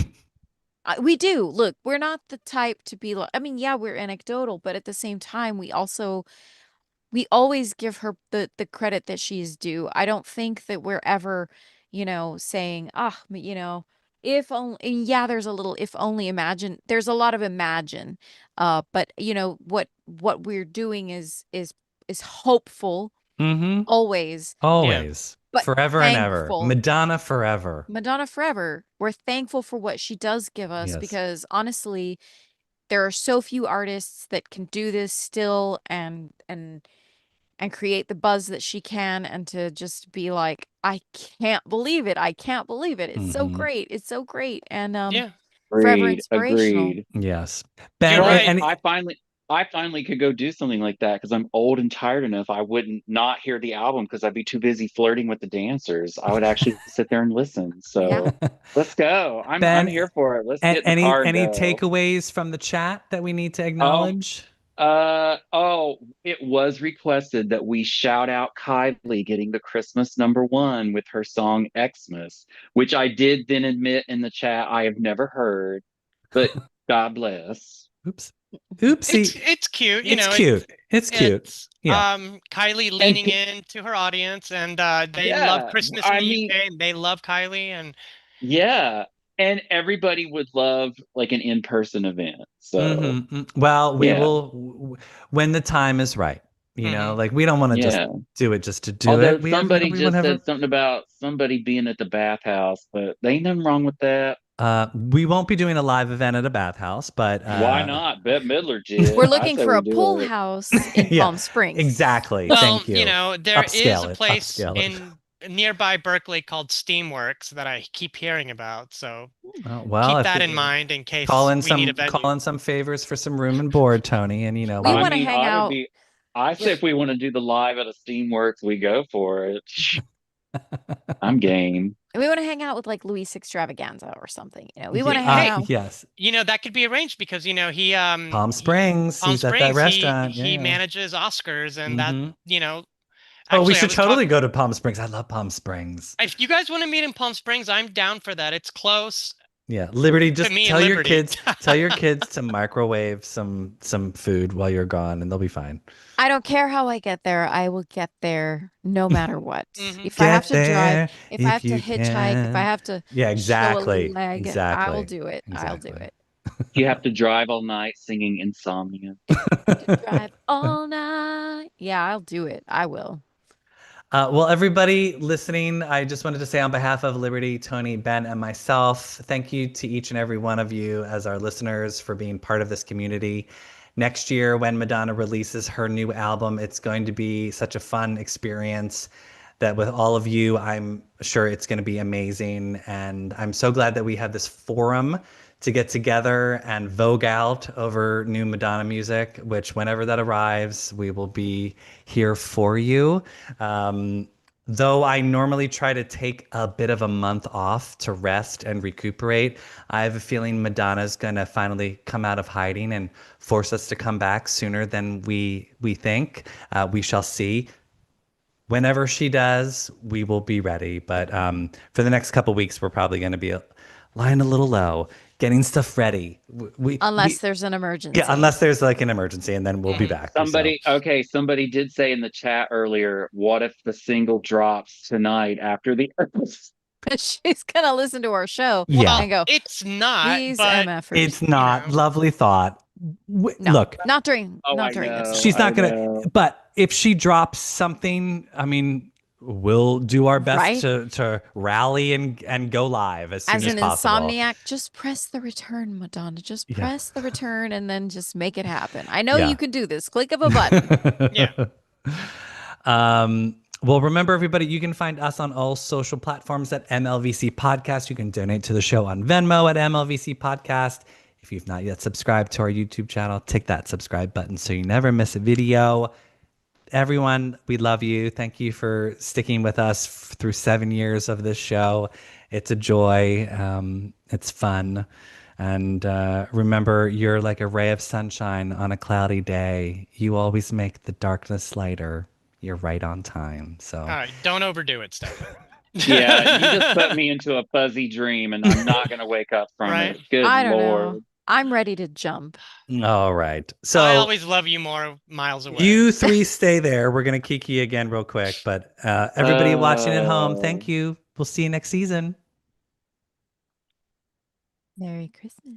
we do. Look, we're not the type to be like, I mean, yeah, we're anecdotal, but at the same time, we always give her the credit that she's due. I don't think that we're ever, saying, if only, and yeah, there's a little if only imagine. There's a lot of imagine. But what we're doing is hopeful Mm-hmm. always, Yeah. Always. but Forever and ever. thankful. Madonna forever. Madonna forever. We're thankful for what she does give us Yes. because honestly, there are so few artists that can do this still and create the buzz that she can and to just be like, I can't believe it. I can't believe it. It's so Mm-hmm. great. It's so great. And Yeah. forever Agreed, inspirational. agreed. Yes. You're Ben, Plus, right. any I finally could go do something like that because I'm old and tired enough. I wouldn't not hear the album because I'd be too busy flirting with the dancers. I would actually sit there and listen. Yeah. So let's go. I'm Ben, here for it. Let's get in the car and any go. takeaways from the chat that we need to Um, acknowledge? it was requested that we shout out Kylie getting the Christmas #1 with her song Xmas, which I did then admit in the chat I have never heard, but God bless. Oops. It's Oopsie. it's cute, It's cute. It's cute. it's Yeah. Kylie And leaning into her audience, and they love yeah, Christmas in I the mean, UK, and they love Kylie, and yeah, and everybody would love like an in-person event. So, Well, we yeah, will when the time is right. mhm. Like we don't want to just yeah. do it just to do Although it. We have, somebody we want to just have said something about somebody being at the bathhouse, but there ain't nothing wrong with that. we won't be doing a live event at a bathhouse, but Why not? Bette Midler We're did. I looking say for we a do pool it. house in yeah, Palm Springs. exactly. Well, Thank you. there is a Upscale it. place Upscale it. in nearby Berkeley called Steamworks that I keep hearing about, so Well, keep if that in it, mind in case we need a venue. call in some favors for some room and board, Tony, and We we I want to mean, hang I would out. be. I say if we want to do the live at a Steamworks, we go for it. I'm game. We want to hang out with like Luis Extravaganza or something. We want Hey, to hang hey, out. yes, that could be arranged because Palm he Springs. Palm He's at that Springs restaurant. he Yeah. manages Oscars, and that Mm-hmm. Oh, we actually I should was totally talking. go to Palm Springs. I love Palm Springs. If you guys want to meet in Palm Springs, I'm down for that. It's close Yeah, Liberty. to Just me and Liberty. tell your kids to microwave some food while you're gone, and they'll be fine. I don't care how I get there. I will get there no matter what. Hmm. If I have Get to drive, there if I if have to you hitchhike, if I can. have to Yeah, show a little exactly, leg, I'll exactly, do it. I'll do exactly. it. You have to drive all night singing Insomnia. To drive all night. Yeah, I'll do it. I will. Well, everybody listening, I just wanted to say on behalf of Liberty, Tony, Ben, and myself, thank you to each and every one of you as our listeners for being part of this community. Next year, when Madonna releases her new album, it's going to be such a fun experience that with all of you, I'm sure it's going to be amazing. And I'm so glad that we have this forum to get together and vogue out over new Madonna music, which whenever that arrives, we will be here for you. Though I normally try to take a bit of a month off to rest and recuperate, I have a feeling Madonna's gonna finally come out of hiding and force us to come back sooner than we think. We shall see. Whenever she does, we will be ready. But for the next couple weeks, we're probably going to be lying a little low, getting stuff ready. Unless there's an emergency. Yeah, unless there's like an emergency, and then we'll be back. Somebody did say in the chat earlier, what if the single drops tonight after the episode? She's gonna listen to our show Yeah. and go, It's not, these but MFers. It's not. Lovely thought. No, Look, not during I this. know. she's not I gonna. know. But if she drops something, I mean, we'll do our best Right? to rally and go live as soon As as an possible. insomniac, just press the return, Madonna. Just Yeah. press the return and then just make it happen. I know Yeah. you can do this. Click of a button. Yeah. Well, remember, everybody, you can find us on all social platforms at MLVC Podcast. You can donate to the show on Venmo at MLVC Podcast. If you've not yet subscribed to our YouTube channel, tick that subscribe button so you never miss a video. Everyone, we love you. Thank you for sticking with us through 7 years of this show. It's a joy. It's fun. And remember, you're like a ray of sunshine on a cloudy day. You always make the darkness lighter. You're right on time. So All right, don't overdo it, Stefan. Yeah, you just put me into a fuzzy dream, and I'm not going to wake up from Right? it. Good I don't Lord. know. I'm ready to jump. all right. So I always love you more miles away. you three stay there. We're gonna kiki again real quick. But everybody watching at home, thank you. We'll see you next season. Merry Christmas.